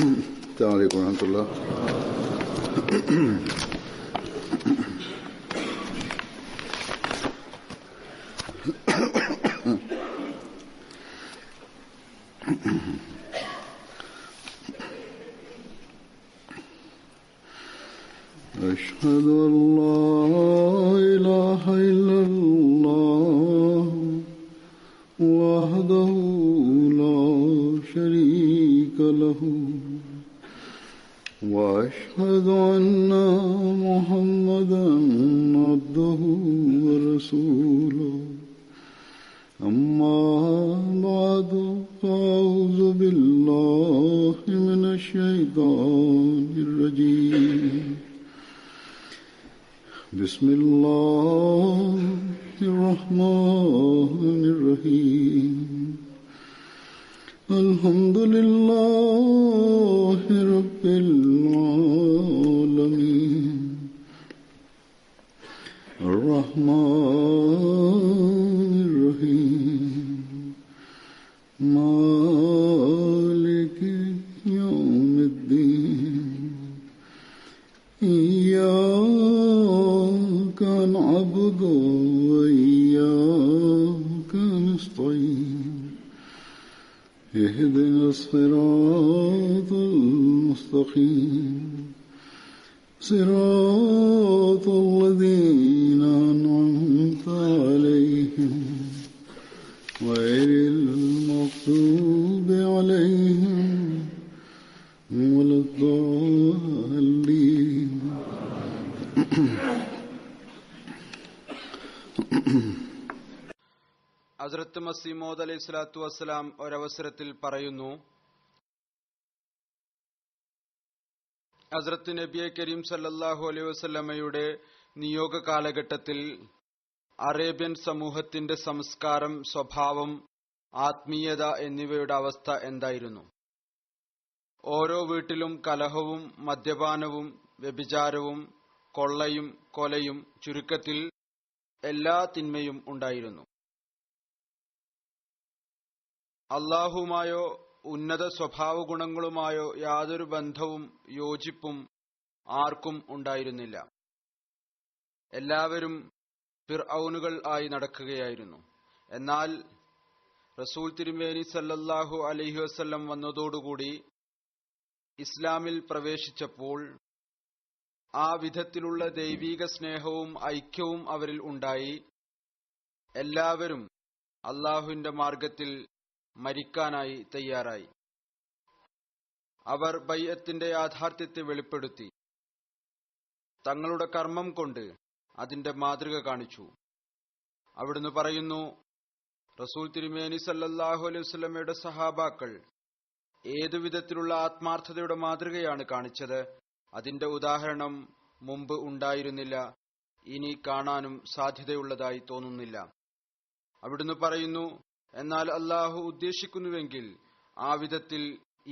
السلام عليكم ورحمة الله. أشهد أن لا إله إلا الله وحده لا شريك له وأشهد أن محمدا عبده ورسوله أما بعد فأعوذ بالله من الشيطان الرجيم بسم الله الرحمن الرحيم الحمد لله رب العالمين الرحمن الرحيم مالك يوم الدين إياك نعبد وإياك نستعين اهدنا الصراط المستقيم صراط الذين أنعمت عليهم غير المغضوب عليهم ولا الضالين. ഹസ്രത്ത് മസീഹ് മൗഊദ് അലൈഹി സ്വലാത്തു വസ്സലാം ഒരവസരത്തിൽ പറയുന്നു, ഹസ്രത്ത് നബിയെ കരീം സല്ലല്ലാഹു അലൈഹി വസല്ലമയുടെ നിയോഗ കാലഘട്ടത്തിൽ അറേബ്യൻ സമൂഹത്തിന്റെ സംസ്കാരം, സ്വഭാവം, ആത്മീയത എന്നിവയുടെ അവസ്ഥ എന്തായിരുന്നു? ഓരോ വീട്ടിലും കലഹവും മദ്യപാനവും വ്യഭിചാരവും കൊള്ളയും കൊലയും, ചുരുക്കത്തിൽ എല്ലാ തിന്മയും ഉണ്ടായിരുന്നു. അല്ലാഹുവുമായോ ഉന്നത സ്വഭാവ ഗുണങ്ങളുമായോ യാതൊരു ബന്ധവും യോജിപ്പും ആർക്കും ഉണ്ടായിരുന്നില്ല. എല്ലാവരും ഫിർഔനുകൾ ആയി നടക്കുകയായിരുന്നു. എന്നാൽ റസൂൽ തിരുമേനി സല്ലല്ലാഹു അലൈഹി വസല്ലം വന്നതോടുകൂടി ഇസ്ലാമിൽ പ്രവേശിച്ചപ്പോൾ ആ വിധത്തിലുള്ള ദൈവീക സ്നേഹവും ഐക്യവും അവരിൽ ഉണ്ടായി. എല്ലാവരും അല്ലാഹുവിന്റെ മാർഗത്തിൽ മരിക്കാനായി തയ്യാറായി. അവർ ബൈഅത്തിന്റെ യാഥാർത്ഥ്യത്തെ വെളിപ്പെടുത്തി. തങ്ങളുടെ കർമ്മം കൊണ്ട് അതിന്റെ മാതൃക കാണിച്ചു. അവിടുന്ന് പറയുന്നു, റസൂൽ തിരുമേനി സല്ലല്ലാഹു അലൈഹി വസല്ലമയുടെ സഹാബാക്കൾ ഏതുവിധത്തിലുള്ള ആത്മാർത്ഥതയുടെ മാതൃകയാണ് കാണിച്ചത്, അതിന്റെ ഉദാഹരണം മുമ്പ് ഉണ്ടായിരുന്നില്ല, ഇനി കാണാനും സാധ്യതയുള്ളതായി തോന്നുന്നില്ല. അവിടുന്ന് പറയുന്നു, എന്നാൽ അല്ലാഹു ഉദ്ദേശിക്കുന്നുവെങ്കിൽ ആ വിധത്തിൽ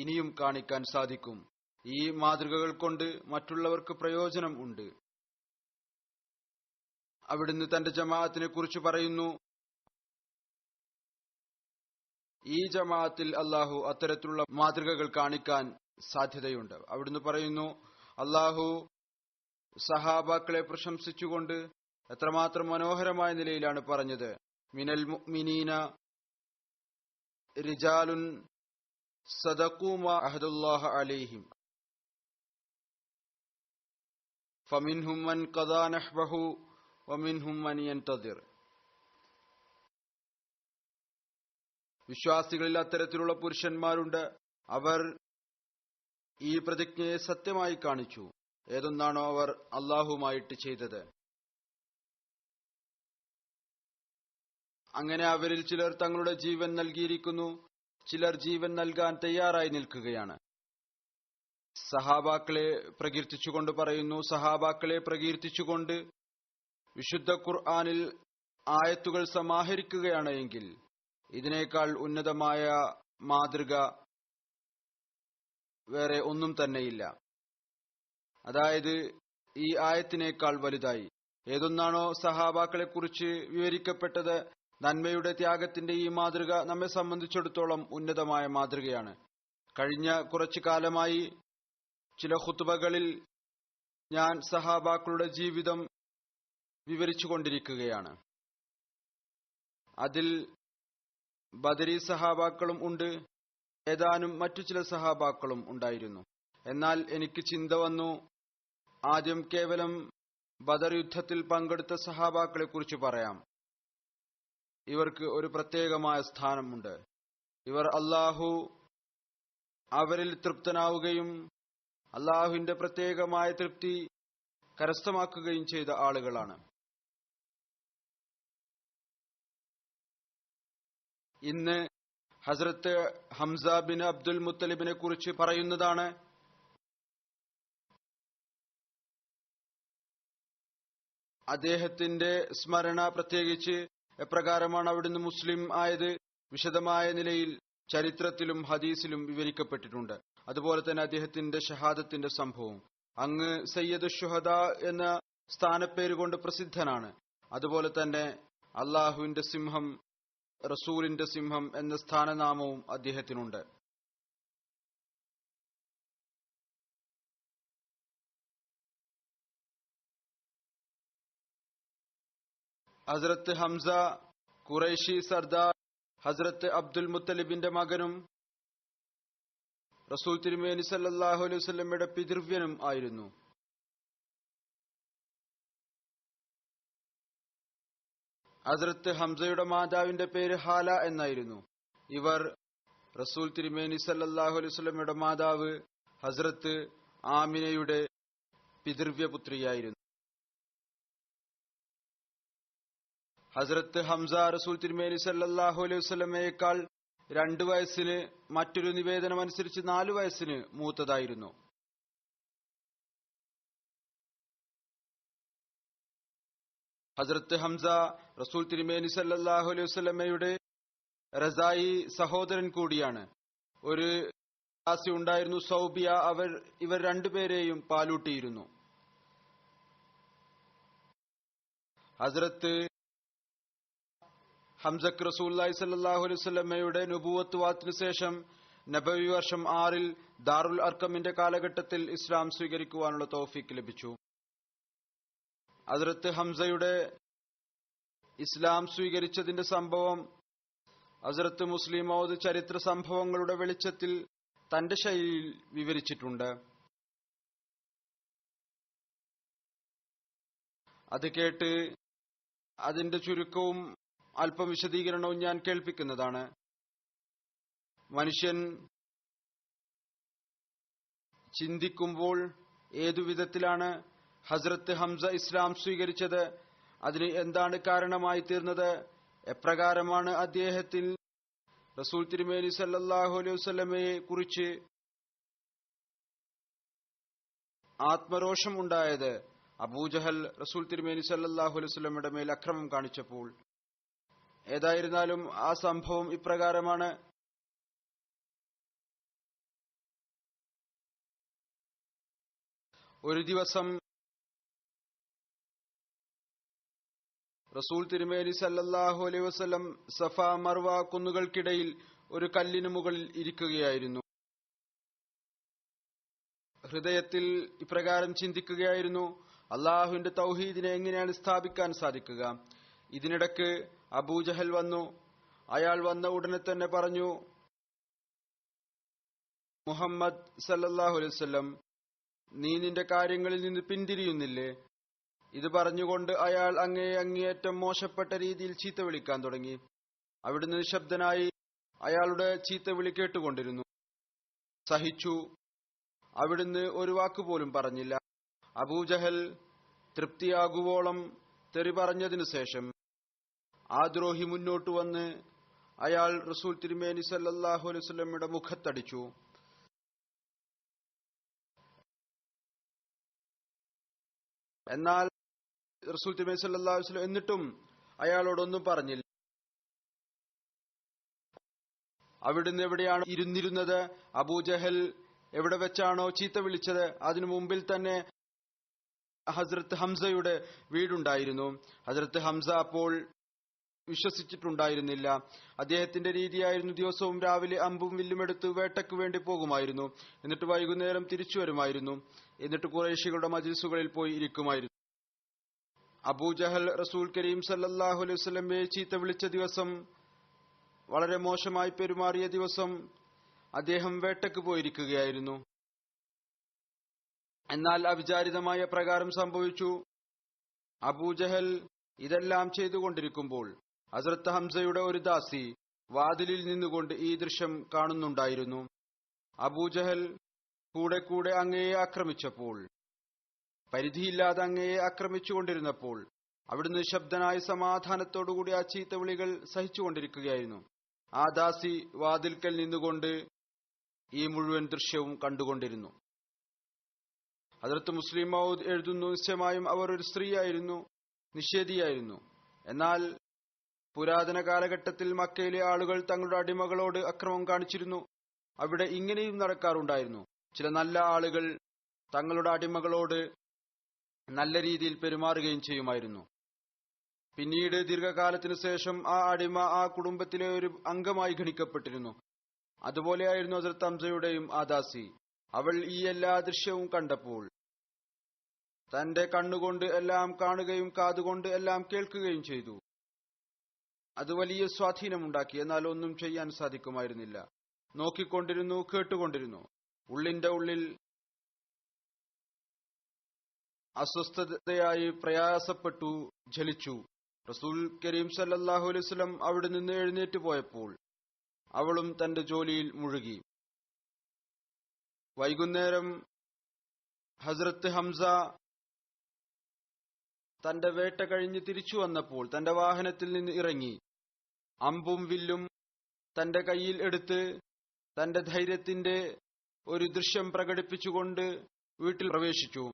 ഇനിയും കാണിക്കാൻ സാധിക്കും. ഈ മാതൃകകൾ കൊണ്ട് മറ്റുള്ളവർക്ക് പ്രയോജനം ഉണ്ട്. അവിടുന്ന് തന്റെ ജമാഅത്തിനെ കുറിച്ച് പറയുന്നു, ഈ ജമാഅത്തിൽ അല്ലാഹു അത്തരത്തിലുള്ള മാതൃകകൾ കാണിക്കാൻ സാധ്യതയുണ്ട്. അവിടുന്ന് പറയുന്നു, അല്ലാഹു സഹാബാക്കളെ പ്രശംസിച്ചുകൊണ്ട് എത്രമാത്രം മനോഹരമായ നിലയിലാണ് പറഞ്ഞത്, മിനൽ മുഅ്മിനീന റിജാലുൻ സദഖൂ മാ അഹദുല്ലാഹി അലൈഹിം ഫമിൻഹും മൻ ഖദാ നഹ്ബഹു വമിൻഹും മൻ യൻതദിർ. വിശ്വാസികളിൽ അത്തരത്തിലുള്ള പുരുഷന്മാരുണ്ട്. അവർ ഈ പ്രതിജ്ഞയെ സത്യമായി കാണിച്ചു. ഏതൊന്നാണോ അവർ അല്ലാഹുവുമായിട്ട് ചെയ്തത്. അങ്ങനെ അവരിൽ ചിലർ തങ്ങളുടെ ജീവൻ നൽകിയിരിക്കുന്നു, ചിലർ ജീവൻ നൽകാൻ തയ്യാറായി നിൽക്കുകയാണ്. സഹാബാക്കളെ പ്രകീർത്തിച്ചുകൊണ്ട് പറയുന്നു, സഹാബാക്കളെ പ്രകീർത്തിച്ചുകൊണ്ട് വിശുദ്ധ ഖുർആനിൽ ആയത്തുകൾ സമാഹരിക്കുകയാണ് എങ്കിൽ ഇതിനേക്കാൾ ഉന്നതമായ മാതൃക വേറെ ഒന്നും തന്നെയില്ല. അതായത് ഈ ആയത്തിനേക്കാൾ വലുതായി ഏതൊന്നാണോ സഹാബാക്കളെക്കുറിച്ച് വിവരിക്കപ്പെട്ടത്, നന്മയുടെ ത്യാഗത്തിന്റെ ഈ മാതൃക നമ്മെ സംബന്ധിച്ചിടത്തോളം ഉന്നതമായ മാതൃകയാണ്. കഴിഞ്ഞ കുറച്ചു കാലമായി ചില ഖുത്ബകളിൽ ഞാൻ സഹാബാക്കളുടെ ജീവിതം വിവരിച്ചുകൊണ്ടിരിക്കുകയാണ്. അതിൽ ബദരി സഹാബാക്കളും ഉണ്ട്, ഏതാനും മറ്റു ചില സഹാബാക്കളും ഉണ്ടായിരുന്നു. എന്നാൽ എനിക്ക് ചിന്ത വന്നു, ആദ്യം കേവലം ബദർ യുദ്ധത്തിൽ പങ്കെടുത്ത സഹാബാക്കളെ കുറിച്ച് പറയാം. ഇവർക്ക് ഒരു പ്രത്യേകമായ സ്ഥാനമുണ്ട്. ഇവർ അല്ലാഹു അവരിൽ തൃപ്തനാവുകയും അല്ലാഹുവിന്റെ പ്രത്യേകമായ തൃപ്തി കരസ്ഥമാക്കുകയും ചെയ്ത ആളുകളാണ്. ഇന്ന് ഹസ്രത്ത് ഹംസ ബിൻ അബ്ദുൽ മുത്തലിബിനെ കുറിച്ച് പറയുന്നതാണ്. അദ്ദേഹത്തിന്റെ സ്മരണ, പ്രത്യേകിച്ച് എപ്രകാരമാണ് അവിടുന്ന് മുസ്ലിം ആയത്, വിശദമായ നിലയിൽ ചരിത്രത്തിലും ഹദീസിലും വിവരിക്കപ്പെട്ടിട്ടുണ്ട്. അതുപോലെ തന്നെ അദ്ദേഹത്തിന്റെ ഷഹാദത്തിന്റെ സംഭവം. അങ്ങ് സയ്യിദ് ഷുഹദ എന്ന സ്ഥാനപ്പേരുകൊണ്ട് പ്രസിദ്ധനാണ്. അതുപോലെ തന്നെ അള്ളാഹുവിന്റെ സിംഹം, റസൂലിന്റെ സിംഹം എന്ന സ്ഥാനനാമവും അദ്ദേഹത്തിനുണ്ട്. ഹസ്രത്ത് ഹംസ ഖുറൈശി സർദാർ ഹസ്രത്ത് അബ്ദുൽ മുത്തലിബിന്റെ മകനും റസൂൽ തിരുമേനി സല്ലല്ലാഹു അലൈഹി വസല്ലമയുടെ പിതൃവ്യനും ആയിരുന്നു. ഹസ്രത്ത് ഹംസയുടെ മാതാവിന്റെ പേര് ഹാല എന്നായിരുന്നു. ഇവർ റസൂൽ തിരുമേനി സല്ലല്ലാഹു അലൈഹി വസല്ലമയുടെ മാതാവ് ഹസ്രത്ത് ആമിനയുടെ പിതൃവ്യപുത്രിയായിരുന്നു. ഹസ്രത്ത് ഹംസ റസൂൽ തിരുമേനി സല്ലല്ലാഹു അലൈഹി വസല്ലമയേക്കാൾ 2 വയസ്സിന്, മറ്റൊരു നിവേദനമനുസരിച്ച് 4 വയസ്സിന് മൂത്തതായിരുന്നു. ഹസ്രത്ത് ഹംസ റസൂൽ തിരുമേനി സല്ലല്ലാഹു അലൈഹി വസല്ലമയുടെ റസായി സഹോദരൻ കൂടിയാണ്. ഒരു ദാസി ഉണ്ടായിരുന്നു, സൗബിയ. ഇവർ 2 പേരെയും പാലൂട്ടിയിരുന്നു. ഹസ്രത്ത് ഹംസക്ക് റസൂലുള്ളാഹി സ്വല്ലല്ലാഹു അലൈഹി വസല്ലമയുടെ നുബുവത്ത് വാത്തിനു ശേഷം നബവി വർഷം 6 ദാറുൽ അർക്കമിന്റെ കാലഘട്ടത്തിൽ ഇസ്ലാം സ്വീകരിക്കുവാനുള്ള തൗഫീക്ക് ലഭിച്ചു. ഹസ്രത്ത് ഹംസയുടെ ഇസ്ലാം സ്വീകരിച്ചതിന്റെ സംഭവം ഹസ്രത്ത് മുസ്ലിം മൗദ് ചരിത്ര സംഭവങ്ങളുടെ വെളിച്ചത്തിൽ തന്റെ ശൈലിയിൽ വിവരിച്ചിട്ടുണ്ട്. അത് കേട്ട് അതിന്റെ ചുരുക്കവും അല്പം വിശദീകരണവും ഞാൻ കേൾപ്പിക്കുന്നതാണ്. മനുഷ്യൻ ചിന്തിക്കുമ്പോൾ ഏതുവിധത്തിലാണ് ഹസ്രത്ത് ഹംസ ഇസ്ലാം സ്വീകരിച്ചത്, അതിന് എന്താണ് കാരണമായി തീർന്നത്, എപ്രകാരമാണ് അദ്ദേഹത്തിൽ റസൂൽ തിരുമേനി സല്ലല്ലാഹു അലൈഹി വസല്ലമയെ കുറിച്ച് ആത്മരോഷം ഉണ്ടായത്, അബൂജഹൽ റസൂൽ തിരുമേനി സല്ലല്ലാഹു അലൈഹി വസല്ലമയുടെ മേൽ അക്രമം കാണിച്ചപ്പോൾ. ഏതായിരുന്നാലും ആ സംഭവം ഇപ്രകാരമാണ്. ഒരു ദിവസം റസൂൽ തിരുമേനി സല്ലല്ലാഹു അലൈഹി വസല്ലം സഫ മർവ കുന്നുകൾക്കിടയിൽ ഒരു കല്ലിനു മുകളിൽ ഇരിക്കുകയായിരുന്നു. ഹൃദയത്തിൽ ഇപ്രകാരം ചിന്തിക്കുകയായിരുന്നു, അള്ളാഹുവിന്റെ തൗഹീദിനെ എങ്ങനെയാണ് സ്ഥാപിക്കാൻ സാധിക്കുക. ഇതിനിടക്ക് അബൂജഹൽ വന്നു. അയാൾ വന്ന ഉടനെ തന്നെ പറഞ്ഞു, മുഹമ്മദ് സല്ലല്ലാഹു അലൈഹി വസല്ലം, നീ നിന്റെ കാര്യങ്ങളിൽ നിന്ന് പിന്തിരിയുന്നില്ലേ? ഇത് പറഞ്ഞുകൊണ്ട് അയാൾ അങ്ങേയറ്റം മോശപ്പെട്ട രീതിയിൽ ചീത്ത വിളിക്കാൻ തുടങ്ങി. അവിടുന്ന് നിശബ്ദനായി അയാളുടെ ചീത്ത വിളി കേട്ടുകൊണ്ടിരുന്നു. സഹിച്ചു. അവിടുന്ന് ഒരു വാക്കുപോലും പറഞ്ഞില്ല. അബൂജഹൽ തൃപ്തിയാകുവോളം തെറി പറഞ്ഞതിനു ശേഷം ആ ദ്രോഹി മുന്നോട്ട് വന്ന് അയാൾ റസൂൽ തിരുമേനി സല്ലല്ലാഹു അലൈഹി വസല്ലമയുടെ മുഖത്തടിച്ചു. എന്നാൽ റസൂൽ തിരുമേനി സല്ലല്ലാഹു അലൈഹി വസല്ലം എന്നിട്ടും അയാളോടൊന്നും പറഞ്ഞില്ല. അവിടുന്ന് എവിടെയാണ് ഇരുന്നിരുന്നത്, അബൂജഹൽ എവിടെ വെച്ചാണോ ചീത്ത വിളിച്ചത്, അതിനു മുമ്പിൽ തന്നെ ഹസ്രത്ത് ഹംസയുടെ വീടുണ്ടായിരുന്നു. ഹസ്രത്ത് ഹംസ അപ്പോൾ വിശ്വസിച്ചിട്ടുണ്ടായിരുന്നില്ല. അദ്ദേഹത്തിന്റെ രീതിയായിരുന്നു ദിവസവും രാവിലെ അമ്പും വില്ലുമെടുത്ത് വേട്ടയ്ക്ക് വേണ്ടി പോകുമായിരുന്നു. എന്നിട്ട് വൈകുന്നേരം തിരിച്ചു വരുമായിരുന്നു. എന്നിട്ട് ഖുറൈശികളുടെ മജ്ലിസുകളിൽ പോയി ഇരിക്കുമായിരുന്നു. അബൂജഹൽ റസൂൽ കരീം സല്ലല്ലാഹു അലൈഹി വസല്ലമയെ ചീത്ത വിളിച്ച ദിവസം, വളരെ മോശമായി പെരുമാറിയ ദിവസം, അദ്ദേഹം വേട്ടയ്ക്ക് പോയിരിക്കുകയായിരുന്നു. എന്നാൽ അവിചാരിതമായ പ്രകാരം സംഭവിച്ചു. അബൂജഹൽ ഇതെല്ലാം ചെയ്തുകൊണ്ടിരിക്കുമ്പോൾ ഹസ്രത്ത് ഹംസയുടെ ഒരു ദാസി വാതിലിൽ നിന്നുകൊണ്ട് ഈ ദൃശ്യം കാണുന്നുണ്ടായിരുന്നു. അബൂജഹൽ കൂടെ കൂടെ അങ്ങയെ ആക്രമിച്ചപ്പോൾ, പരിധിയില്ലാതെ അങ്ങയെ ആക്രമിച്ചുകൊണ്ടിരുന്നപ്പോൾ, അവിടുന്ന് ശബ്ദനായി സമാധാനത്തോടുകൂടി ആ ചീത്തവിളികൾ സഹിച്ചുകൊണ്ടിരിക്കുകയായിരുന്നു. ആ ദാസി വാതിൽക്കൽ നിന്നുകൊണ്ട് ഈ മുഴുവൻ ദൃശ്യവും കണ്ടുകൊണ്ടിരുന്നു. ഹദ്റത്ത് മുസ്ലിം മൗദ് എഴുതുന്നു, നിശ്ചയമായും അവർ ഒരു സ്ത്രീയായിരുന്നു, നിഷേധിയായിരുന്നു. എന്നാൽ പുരാതന കാലഘട്ടത്തിൽ മക്കയിലെ ആളുകൾ തങ്ങളുടെ അടിമകളോട് അക്രമം കാണിച്ചിരുന്നു. അവിടെ ഇങ്ങനെയും നടക്കാറുണ്ടായിരുന്നു. ചില നല്ല ആളുകൾ തങ്ങളുടെ അടിമകളോട് നല്ല രീതിയിൽ പെരുമാറുകയും ചെയ്യുമായിരുന്നു. പിന്നീട് ദീർഘകാലത്തിനു ശേഷം ആ അടിമ ആ കുടുംബത്തിലെ ഒരു അംഗമായി ഗണിക്കപ്പെട്ടിരുന്നു. അതുപോലെയായിരുന്നു ഹസ്രത്ത് ഹംസയുടെയും ആ ദാസി. അവൾ ഈ എല്ലാ ദൃശ്യവും കണ്ടപ്പോൾ തന്റെ കണ്ണുകൊണ്ട് എല്ലാം കാണുകയും കാതുകൊണ്ട് എല്ലാം കേൾക്കുകയും ചെയ്തു. അത് വലിയ സ്വാധീനമുണ്ടാക്കി. എന്നാൽ ഒന്നും ചെയ്യാൻ സാധിക്കുമായിരുന്നില്ല. നോക്കിക്കൊണ്ടിരുന്നു, കേട്ടുകൊണ്ടിരുന്നു. ഉള്ളിന്റെ ഉള്ളിൽ അസ്വസ്ഥതയായി പ്രയാസപ്പെട്ടു, ജ്വലിച്ചു. റസൂൽ കരീം സല്ലല്ലാഹു അലൈഹി വസല്ലം അവിടെ നിന്ന് എഴുന്നേറ്റ് പോയപ്പോൾ അവളും തന്റെ ജോലിയിൽ മുഴുകി. വൈകുന്നേരം ഹസ്രത്ത് ഹംസ തന്റെ വേട്ട കഴിഞ്ഞ് തിരിച്ചു വന്നപ്പോൾ തന്റെ വാഹനത്തിൽ നിന്ന് ഇറങ്ങി അമ്പും വില്ലും തന്റെ കയ്യിൽ എടുത്ത് തന്റെ ധൈര്യത്തിന്റെ ഒരു ദൃശ്യം പ്രകടിപ്പിച്ചുകൊണ്ട് വീട്ടിൽ പ്രവേശിച്ചു.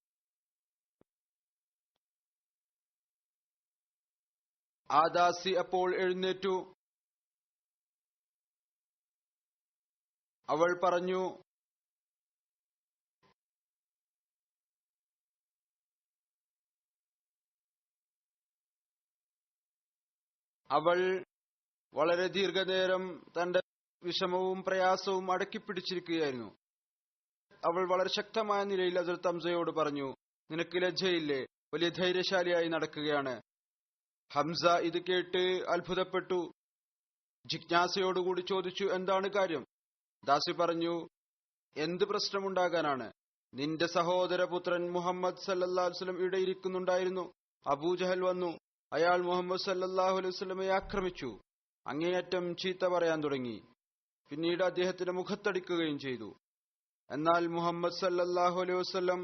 ആ ദാസി അപ്പോൾ എഴുന്നേറ്റു. അവൾ പറഞ്ഞു, അവൾ വളരെ ദീർഘനേരം തന്റെ വിഷമവും പ്രയാസവും അടക്കിപ്പിടിച്ചിരിക്കുകയായിരുന്നു. അവൾ വളരെ ശക്തമായ നിലയിൽ ഹസ്രത്ത് ഹംസയോട് പറഞ്ഞു, നിനക്ക് ലജ്ജയില്ലേ? വലിയ ധൈര്യശാലിയായി നടക്കുകയാണ്. ഹംസ ഇത് കേട്ട് അത്ഭുതപ്പെട്ടു. ജിജ്ഞാസയോടുകൂടി ചോദിച്ചു, എന്താണ് കാര്യം? ദാസി പറഞ്ഞു, എന്ത് പ്രശ്നമുണ്ടാകാനാണ്? നിന്റെ സഹോദരപുത്രൻ മുഹമ്മദ് സല്ലല്ലാഹു അലൈഹി വസല്ലം ഇവിടെ ഇരിക്കുന്നുണ്ടായിരുന്നു. അബൂജഹൽ വന്നു. അയാൾ മുഹമ്മദ് സല്ലല്ലാഹു അലൈഹി വസല്ലമയെ ആക്രമിച്ചു. അങ്ങേയറ്റം ചീത്ത പറയാൻ തുടങ്ങി. പിന്നീട് അദ്ദേഹത്തിന്റെ മുഖത്തടിക്കുകയും ചെയ്തു. എന്നാൽ മുഹമ്മദ് സല്ലല്ലാഹു അലൈഹി വസല്ലം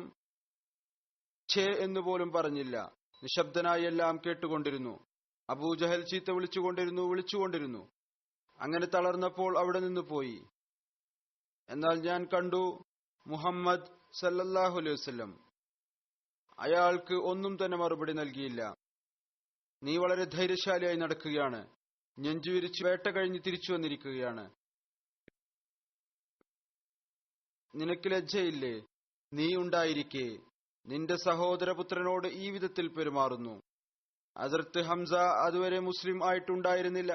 ഛേ എന്നുപോലും പറഞ്ഞില്ല. നിശബ്ദനായി എല്ലാം കേട്ടുകൊണ്ടിരുന്നു. അബൂജഹൽ ചീത്ത വിളിച്ചുകൊണ്ടിരുന്നു. അങ്ങനെ തളർന്നപ്പോൾ അവിടെ നിന്ന് പോയി. എന്നാൽ ഞാൻ കണ്ടു മുഹമ്മദ് സല്ലല്ലാഹു അലൈഹി വസല്ലം അയാൾക്ക് ഒന്നും തന്നെ മറുപടി നൽകിയില്ല. നീ വളരെ ധൈര്യശാലിയായി നടക്കുകയാണ്. നെഞ്ചുവിരിച്ച് വേട്ട കഴിഞ്ഞ് തിരിച്ചു വന്നിരിക്കുകയാണ്. നിനക്ക് ലജ്ജയില്ലേ? നീ ഉണ്ടായിരിക്കെ നിന്റെ സഹോദരപുത്രനോട് ഈ വിധത്തിൽ പെരുമാറുന്നു. ഹസ്രത്ത് ഹംസ അതുവരെ മുസ്ലിം ആയിട്ടുണ്ടായിരുന്നില്ല.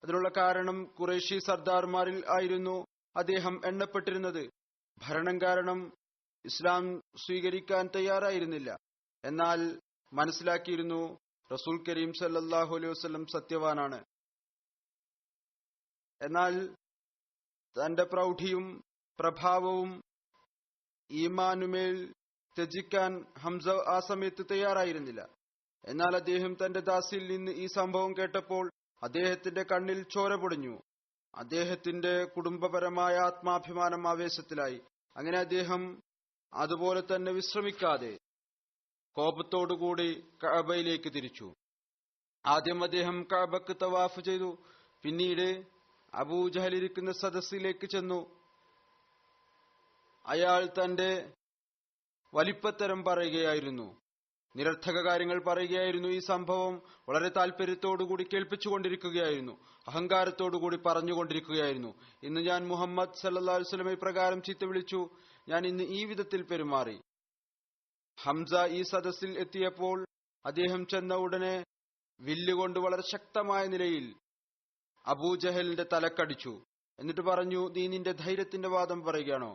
അതിനുള്ള കാരണം ഖുറൈശി സർദാർമാരിൽ ആയിരുന്നു അദ്ദേഹം എണ്ണപ്പെട്ടിരുന്നത്. ഭരണം കാരണം ഇസ്ലാം സ്വീകരിക്കാൻ തയ്യാറായിരുന്നില്ല. എന്നാൽ മനസ്സിലാക്കിയിരുന്നു റസൂൽ കരീം സല്ലല്ലാഹു അലൈഹി വസല്ലം സത്യവാനാണ്. എന്നാൽ തന്റെ പ്രൗഢിയും പ്രഭാവവും ഈമാനുമേൽ ത്യജിക്കാൻ ഹംസ ആ സമയത്ത് തയ്യാറായിരുന്നില്ല. എന്നാൽ അദ്ദേഹം തന്റെ ദാസിയിൽ നിന്ന് ഈ സംഭവം കേട്ടപ്പോൾ അദ്ദേഹത്തിന്റെ കണ്ണിൽ ചോര പൊടിഞ്ഞു. അദ്ദേഹത്തിന്റെ കുടുംബപരമായ ആത്മാഭിമാനം ആവേശത്തിലായി. അങ്ങനെ അദ്ദേഹം അതുപോലെ തന്നെ വിശ്രമിക്കാതെ കോപത്തോടുകൂടി കഅബയിലേക്ക് തിരിച്ചു. ആദ്യം അദ്ദേഹം കഅബക്ക് തവാഫ് ചെയ്തു. പിന്നീട് അബൂജഹൽ ഇരിക്കുന്ന സദസ്സിലേക്ക് ചെന്നു. അയാൾ തന്റെ വലിപ്പത്തരം പറയുകയായിരുന്നു, നിരർത്ഥക കാര്യങ്ങൾ പറയുകയായിരുന്നു. ഈ സംഭവം വളരെ താല്പര്യത്തോടുകൂടി കേൾപ്പിച്ചുകൊണ്ടിരിക്കുകയായിരുന്നു, അഹങ്കാരത്തോടുകൂടി പറഞ്ഞുകൊണ്ടിരിക്കുകയായിരുന്നു. ഇന്ന് ഞാൻ മുഹമ്മദ് സല്ലല്ലാഹു അലൈഹി വസല്ലം പ്രകാരം ചീത്ത വിളിച്ചു. ഞാൻ ഇന്ന് ഈ വിധത്തിൽ പെരുമാറി. ഹംസ ഈ സദസ്സിൽ എത്തിയപ്പോൾ അദ്ദേഹം ചെന്ന ഉടനെ വില്ലുകൊണ്ട് വളരെ ശക്തമായ നിലയിൽ അബൂജഹലിന്റെ തലക്കടിച്ചു. എന്നിട്ട് പറഞ്ഞു, നീ നിന്റെ ധൈര്യത്തിന്റെ വാദം പറയുകയാണോ?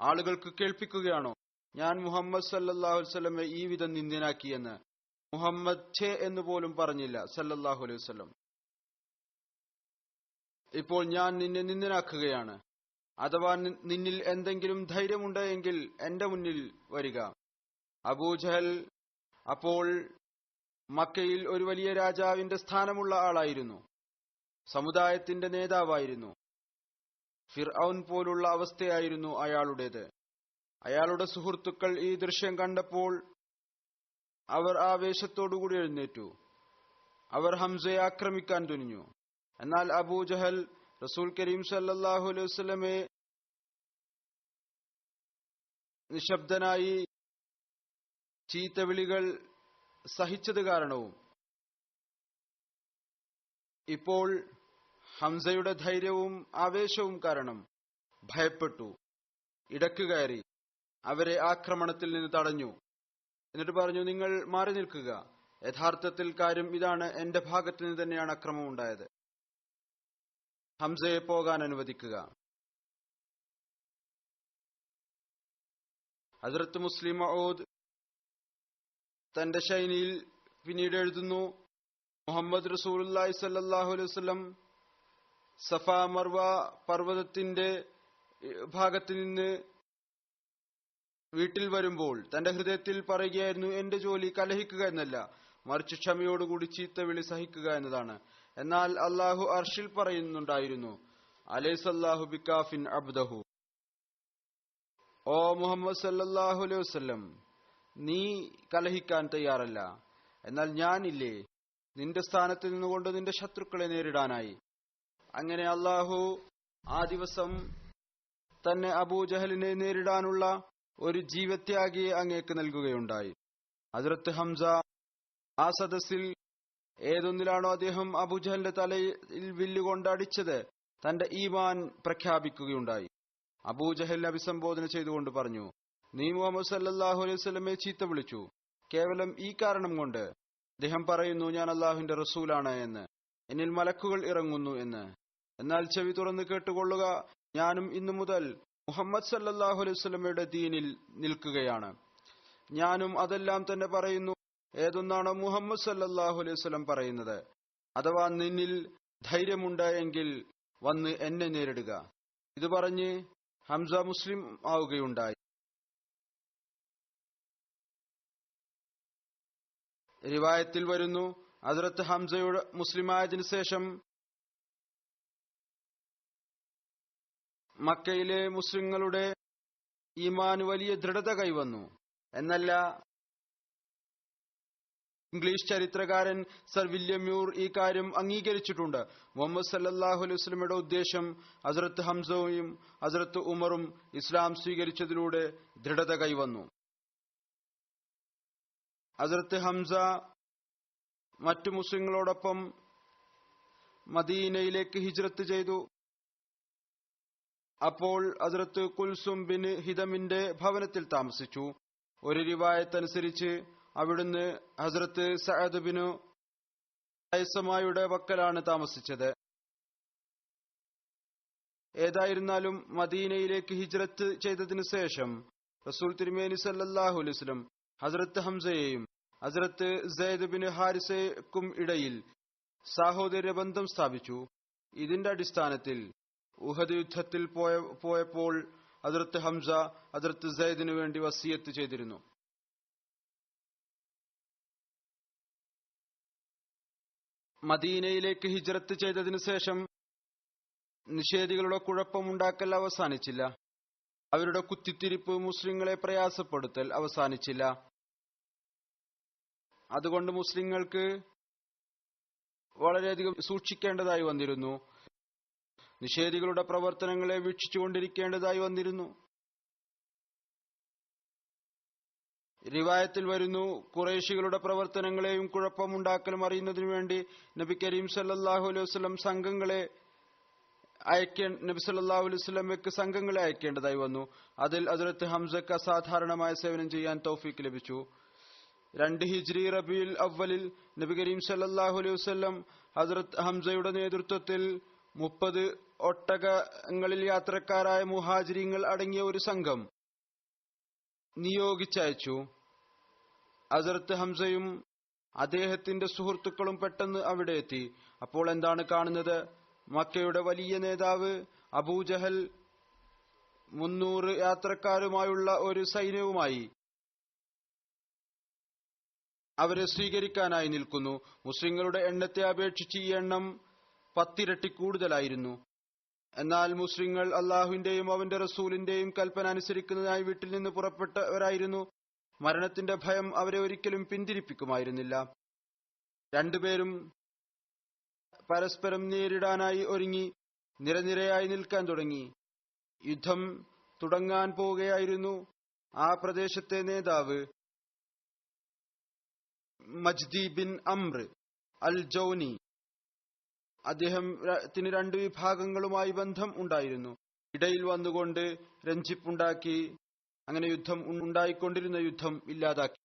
ആളുകൾക്ക് കേൾപ്പിക്കുകയാണോ ഞാൻ മുഹമ്മദ് സല്ലല്ലാഹു അലൈഹി വസല്ലമെ ഈ വിധം നിന്ദ്യനാക്കിയെന്ന്? മുഹമ്മദ് ഛേ എന്ന് പോലും പറഞ്ഞില്ല സല്ലല്ലാഹു അലൈഹി വസല്ലം. ഇപ്പോൾ ഞാൻ നിന്നെ നിന്ദ്യനാക്കുകയാണ്. അഥവാ നിന്നിൽ എന്തെങ്കിലും ധൈര്യമുണ്ടെങ്കിൽ എന്റെ മുന്നിൽ വരിക. അബൂജഹൽ അപ്പോൾ മക്കയിൽ ഒരു വലിയ രാജാവിന്റെ സ്ഥാനമുള്ള ആളായിരുന്നു. സമുദായത്തിന്റെ നേതാവായിരുന്നു. ഫിർഔൻ പോലുള്ള അവസ്ഥയായിരുന്നു അയാളുടേത്. അയാളുടെ സുഹൃത്തുക്കൾ ഈ ദൃശ്യം കണ്ടപ്പോൾ അവർ ആവേശത്തോടുകൂടി എഴുന്നേറ്റു. അവർ ഹംസയെ ആക്രമിക്കാൻ തുനിഞ്ഞു. എന്നാൽ അബൂജഹൽ റസൂൽ കരീം സല്ലല്ലാഹു അലൈഹി വസല്ലമയെ നിശബ്ദനായി ചീത്തവിളികൾ സഹിച്ചത് കാരണവും ഇപ്പോൾ ഹംസയുടെ ധൈര്യവും ആവേശവും കാരണം ഭയപ്പെട്ടു. ഇടക്ക് കയറി അവരെ ആക്രമണത്തിൽ നിന്ന് തടഞ്ഞു. എന്നിട്ട് പറഞ്ഞു, നിങ്ങൾ മാറി നിൽക്കുക. യഥാർത്ഥത്തിൽ കാര്യം ഇതാണ്, എന്റെ ഭാഗത്തു നിന്ന് തന്നെയാണ് അക്രമം ഉണ്ടായത്. ഹംസയെ പോകാൻ അനുവദിക്കുക. ഹസ്രത്ത് മുസ്ലിം മഊദ് തന്റെ ശൈലിയിൽ പിന്നീട് എഴുതുന്നു, മുഹമ്മദ് റസൂലുള്ളാഹി സ്വല്ലല്ലാഹു അലൈഹി വസല്ലം സഫ മർവ പർവ്വതത്തിന്റെ ഭാഗത്ത് നിന്ന് വീട്ടിൽ വരുമ്പോൾ തന്റെ ഹൃദയത്തിൽ പറയുകയായിരുന്നു, എന്റെ ജോലി കലഹിക്കുക എന്നല്ല, മറിച്ച് ക്ഷമയോടുകൂടി ചീത്തവിളി സഹിക്കുക എന്നതാണ്. എന്നാൽ അള്ളാഹു അർഷിൽ പറയുന്നുണ്ടായിരുന്നു, അലൈസല്ലാഹു ബികാഫിൻ അബ്ദഹു, ഓ മുഹമ്മദ് സല്ലല്ലാഹു അലൈഹി വസല്ലം, നീ കലഹിക്കാൻ തയ്യാറല്ല, എന്നാൽ ഞാനില്ലേ നിന്റെ സ്ഥാനത്ത് നിന്നുകൊണ്ട് നിന്റെ ശത്രുക്കളെ നേരിടാനായി. അങ്ങനെ അള്ളാഹു ആ ദിവസം തന്നെ അബൂജഹലിനെ നേരിടാനുള്ള ഒരു ജീവത്യാഗിയെ അങ്ങേക്ക് നൽകുകയുണ്ടായി. ഹസ്രത്ത് ഹംസ ആ സദസ്സിൽ ഏതൊന്നിലാണോ അദ്ദേഹം അബൂജഹലിന്റെ തലയിൽ വില്ലുകൊണ്ട് അടിച്ചത്, തന്റെ ഈമാൻ പ്രഖ്യാപിക്കുകയുണ്ടായി. അബൂജഹലിനെ അഭിസംബോധന ചെയ്തുകൊണ്ട് പറഞ്ഞു, നീ മുഹമ്മദ് സല്ലല്ലാഹു അലൈഹി വസല്ലമയെ ചീത്ത വിളിച്ചു. കേവലം ഈ കാരണം കൊണ്ട് അദ്ദേഹം പറയുന്നു, ഞാൻ അള്ളാഹുവിന്റെ റസൂലാണ് എന്ന്, എന്നിൽ മലക്കുകൾ ഇറങ്ങുന്നു എന്ന്. എന്നാൽ ചെവി തുറന്ന് കേട്ടുകൊള്ളുക, ഞാനും ഇന്നു മുതൽ മുഹമ്മദ് സല്ലല്ലാഹു അലൈഹി വസല്ലമയുടെ ദീനിൽ നിൽക്കുകയാണ്. ഞാനും അതെല്ലാം തന്നെ പറയുന്നു ഏതൊന്നാണോ മുഹമ്മദ് സല്ലല്ലാഹു അലൈഹി വസല്ലം പറയുന്നത്. അഥവാ നിന്നിൽ ധൈര്യമുണ്ട് എങ്കിൽ വന്ന് എന്നെ നേരിടുക. ഇത് പറഞ്ഞ് ഹംസ മുസ്ലിം ആവുകയുണ്ടായി. റിവായത്തിൽ വരുന്നു, ഹസ്രത്ത് ഹംസയുടെ മുസ്ലിമായതിനു ശേഷം മക്കയിലെ മുസ്ലിങ്ങളുടെ ഈമാൻ വലിയ ദൃഢത കൈവന്നു എന്നല്ല. ഇംഗ്ലീഷ് ചരിത്രകാരൻ സർ വില്യം മ്യൂർ ഈ കാര്യം അംഗീകരിച്ചിട്ടുണ്ട്. മുഹമ്മദ് സല്ലല്ലാഹു അലൈഹി വസല്ലമയുടെ ഉദ്ദേശം ഹസ്രത്ത് ഹംസയും ഹസ്രത്ത് ഉമറും ഇസ്ലാം സ്വീകരിച്ചതിലൂടെ ദൃഢത കൈവന്നു. ഹസ്രത്ത് ഹംസ മറ്റു മുസ്ലിങ്ങളോടൊപ്പം മദീനയിലേക്ക് ഹിജ്റത്ത് ചെയ്തു. അപ്പോൾ ഹസ്രത്ത് കുൽസും ബിൻ ഹിദമിന്റെ ഭവനത്തിൽ താമസിച്ചു. ഒരു റിവായത്ത് അനുസരിച്ച് അവിടുന്ന് ഹസ്രത്ത് സഅദ് ബിൻ ഐസമായുടെ വക്കലാണ് താമസിച്ചത്. ഏതായിരുന്നാലും മദീനയിലേക്ക് ഹിജ്റത്ത് ചെയ്തതിനു ശേഷം റസൂൽ തിരുമേനി സല്ലല്ലാഹു അലൈഹി വസല്ലം ഹസ്രത്ത് ഹംസയെയും ഹസ്രത്ത് സയ്യിദ് ബിൻ ഹാരിസയ്ക്കും ഇടയിൽ സാഹോദര്യ ബന്ധം സ്ഥാപിച്ചു. ഇതിന്റെ അടിസ്ഥാനത്തിൽ ഉഹദ് യുദ്ധത്തിൽ പോയപ്പോൾ ഹസ്രത്ത് ഹംസ ഹസ്രത്ത് സയ്യിദിനു വേണ്ടി വസിയത്ത് ചെയ്തിരുന്നു. മദീനയിലേക്ക് ഹിജ്റത്ത് ചെയ്തതിനു ശേഷം നിഷേധികളുടെ കുഴപ്പമുണ്ടാക്കൽ അവസാനിച്ചില്ല. അവരുടെ കുത്തിത്തിരിപ്പ്, മുസ്ലിങ്ങളെ പ്രയാസപ്പെടുത്തൽ അവസാനിച്ചില്ല. അതുകൊണ്ട് മുസ്ലിങ്ങൾക്ക് വളരെയധികം സൂക്ഷിക്കേണ്ടതായി വന്നിരുന്നു. നിഷേധികളുടെ പ്രവർത്തനങ്ങളെ വീക്ഷിച്ചുകൊണ്ടിരിക്കേണ്ടതായി വന്നിരുന്നു. റിവായത്തിൽ വരുന്നു, ഖുറൈശികളുടെ പ്രവർത്തനങ്ങളെയും കുഴപ്പമുണ്ടാക്കലും അറിയുന്നതിനു വേണ്ടി നബി കരീം സല്ലല്ലാഹു അലൈഹി വസല്ലം നബി സല്ലല്ലാഹു അലൈഹി വസല്ലമയ്ക്ക് സംഘങ്ങളെ അയക്കേണ്ടതായി വന്നു. അതിൽ ഹസ്രത്ത് ഹംസക്ക് അസാധാരണമായ സേവനം ചെയ്യാൻ തൗഫീക്ക് ലഭിച്ചു. 2 ഹിജ്രി റബീഉൽ അവ്വലിൽ നബി കരീം സല്ലല്ലാഹു അലൈഹി വസല്ലം ഹസ്രത്ത് ഹംസയുടെ നേതൃത്വത്തിൽ 30 ഒട്ടകങ്ങളിൽ യാത്രക്കാരായ മുഹാജിരിങ്ങൾ അടങ്ങിയ ഒരു സംഘം നിയോഗിച്ചയച്ചു. ഹസ്രത്ത് ഹംസയും അദ്ദേഹത്തിന്റെ സുഹൃത്തുക്കളും പെട്ടെന്ന് അവിടെ എത്തി. അപ്പോൾ എന്താണ് കാണുന്നത്? മക്കയുടെ വലിയ നേതാവ് അബൂജഹൽ 300 യാത്രക്കാരുമായുള്ള ഒരു സൈന്യവുമായി അവരെ സ്വീകരിക്കാനായി നിൽക്കുന്നു. മുസ്ലിങ്ങളുടെ എണ്ണത്തെ അപേക്ഷിച്ച് ഈ എണ്ണം 10 ഇരട്ടി കൂടുതലായിരുന്നു. എന്നാൽ മുസ്ലിങ്ങൾ അള്ളാഹുവിന്റെയും അവന്റെ റസൂലിന്റെയും കൽപ്പന അനുസരിക്കുന്നതിനായി വീട്ടിൽ നിന്ന് പുറപ്പെട്ടവരായിരുന്നു. മരണത്തിന്റെ ഭയം അവരെ ഒരിക്കലും പിന്തിരിപ്പിക്കുമായിരുന്നില്ല. രണ്ടുപേരും പരസ്പരം നേരിടാനായി ഒരുങ്ങി നിരനിരയായി നിൽക്കാൻ തുടങ്ങി. യുദ്ധം തുടങ്ങാൻ പോവുകയായിരുന്നു. ആ പ്രദേശത്തെ നേതാവ് മജ്ദി ബിൻ അംർ അൽ ജൗനി, അദ്ദേഹത്തിന് 2 വിഭാഗങ്ങളുമായി ബന്ധം ഉണ്ടായിരുന്നു. ഇടയിൽ വന്നുകൊണ്ട് രഞ്ജിപ്പുണ്ടാക്കി അങ്ങനെ യുദ്ധം ഉണ്ടായിക്കൊണ്ടിരുന്ന യുദ്ധം ഇല്ലാതാക്കി.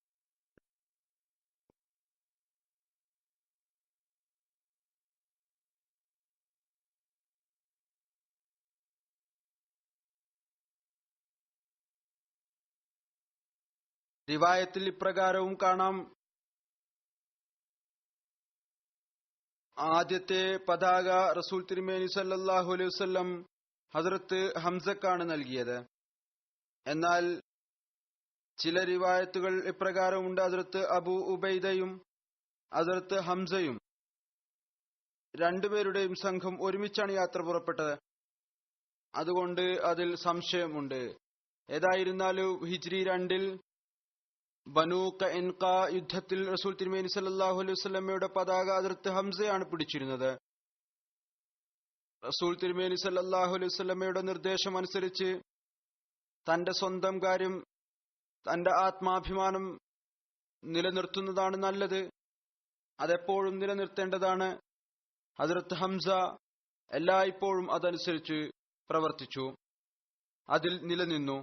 റിവായത്തിൽ ഇപ്രകാരവും കാണാം: ആദ്യത്തെ പതാക റസൂൽ തിരുമേനി സല്ലല്ലാഹു അലൈഹി വസല്ലം ഹസ്രത്ത് ഹംസക്കാണ് നൽകിയത്. എന്നാൽ ചില റിവായത്തുകൾ ഇപ്രകാരമുണ്ട്: ഹസ്രത്ത് അബൂ ഉബൈദയും ഹസ്രത്ത് ഹംസയും രണ്ടുപേരുടെയും സംഘം ഒരുമിച്ചാണ് യാത്ര പുറപ്പെട്ടത്. അതുകൊണ്ട് അതിൽ സംശയമുണ്ട്. ഏതായിരുന്നാലും ഹിജ്രി 2 ബനൂ ഖൈനുഖ യുദ്ധത്തിൽ റസൂൽ തിരുമേനി സല്ലല്ലാഹു അലൈഹി വസല്ലമയുടെ പതാക ഹസ്രത്ത് ഹംസയാണ് പിടിച്ചിരുന്നത്. റസൂൽ തിരുമേനി സല്ലല്ലാഹു അലൈഹി വസല്ലമയുടെ നിർദ്ദേശം അനുസരിച്ച് തന്റെ സ്വന്തം കാര്യം, തന്റെ ആത്മാഭിമാനം നിലനിർത്തുന്നതാണ് നല്ലത്. അതെപ്പോഴും നിലനിർത്തേണ്ടതാണ്. ഹസ്രത്ത് ഹംസ എല്ലായ്പ്പോഴും അതനുസരിച്ച് പ്രവർത്തിച്ചു, അതിൽ നിലനിന്നു.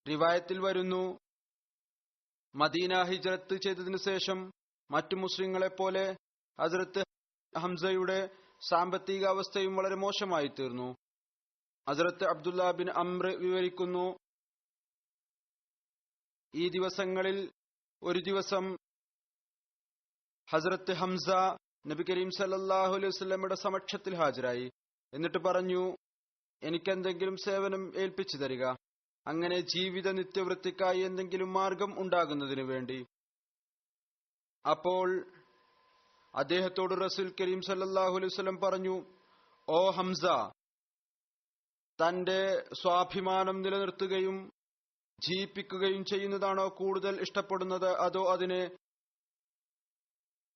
റിവായത്തിൽ വരുന്നു, മദീന ഹിജ്റത്ത് ചെയ്തതിനു ശേഷം മറ്റു മുസ്ലിങ്ങളെപ്പോലെ ഹസ്രത്ത് ഹംസയുടെ സാമ്പത്തിക അവസ്ഥയും വളരെ മോശമായി തീർന്നു. ഹസ്രത്ത് അബ്ദുല്ല ബിൻ അംർ വിവരിക്കുന്നു, ഈ ദിവസങ്ങളിൽ ഒരു ദിവസം ഹസ്രത്ത് ഹംസ നബി കരീം സല്ലല്ലാഹു അലൈഹി വസല്ലമയുടെ സമക്ഷത്തിൽ ഹാജരായി. എന്നിട്ട് പറഞ്ഞു, എനിക്കെന്തെങ്കിലും സേവനം ഏൽപ്പിച്ചു തരിക, അങ്ങനെ ജീവിത നിത്യവൃത്തിക്കായി എന്തെങ്കിലും മാർഗം ഉണ്ടാകുന്നതിനു വേണ്ടി. അപ്പോൾ അദ്ദേഹത്തോട് റസൂൽ കരീം സല്ലല്ലാഹു അലൈഹി വസല്ലം പറഞ്ഞു, ഓ ഹംസ, തന്റെ സ്വാഭിമാനം നിലനിർത്തുകയും ജീവിപ്പിക്കുകയും ചെയ്യുന്നതാണോ കൂടുതൽ ഇഷ്ടപ്പെടുന്നത്, അതോ അതിനെ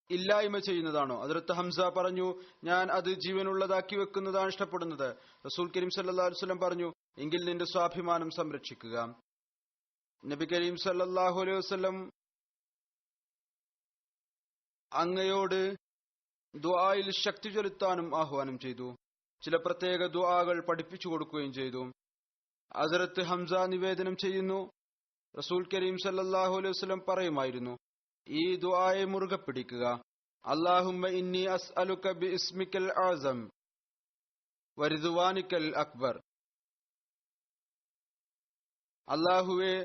ഇല്ലായ്മ ചെയ്യുന്നതാണോ? ഹദ്റത്ത് ഹംസ പറഞ്ഞു, ഞാൻ അത് ജീവനുള്ളതാക്കി വെക്കുന്നതാണ് ഇഷ്ടപ്പെടുന്നത്. റസൂൽ കരീം സല്ലല്ലാഹു അലൈഹി വസല്ലം പറഞ്ഞു, എങ്കിൽ നിന്റെ സ്വാഭിമാനം സംരക്ഷിക്കുക. നബി കരീം സല്ലല്ലാഹു അലൈഹി വസല്ലം അങ്ങയോട് ദുആയിൽ ശക്തി ചെലുത്താനും ആഹ്വാനം ചെയ്തു. ചില പ്രത്യേക ദുആകൾ പഠിപ്പിച്ചു കൊടുക്കുകയും ചെയ്തു. ഹദ്റത്ത് ഹംസ നിവേദനം ചെയ്യുന്നു, റസൂൽ കരീം സല്ലല്ലാഹു അലൈഹി വസല്ലം പറയുമായിരുന്നു, ഈ ദുആയെ മുറുകെ പിടിക്കുക. അല്ലാഹുമ്മ ഇന്നി അസ്അലുക ബിഇസ്മിക്കൽ അഅസം വറിദ്വാനിക്കൽ അക്ബർ. അല്ലാഹുവേ,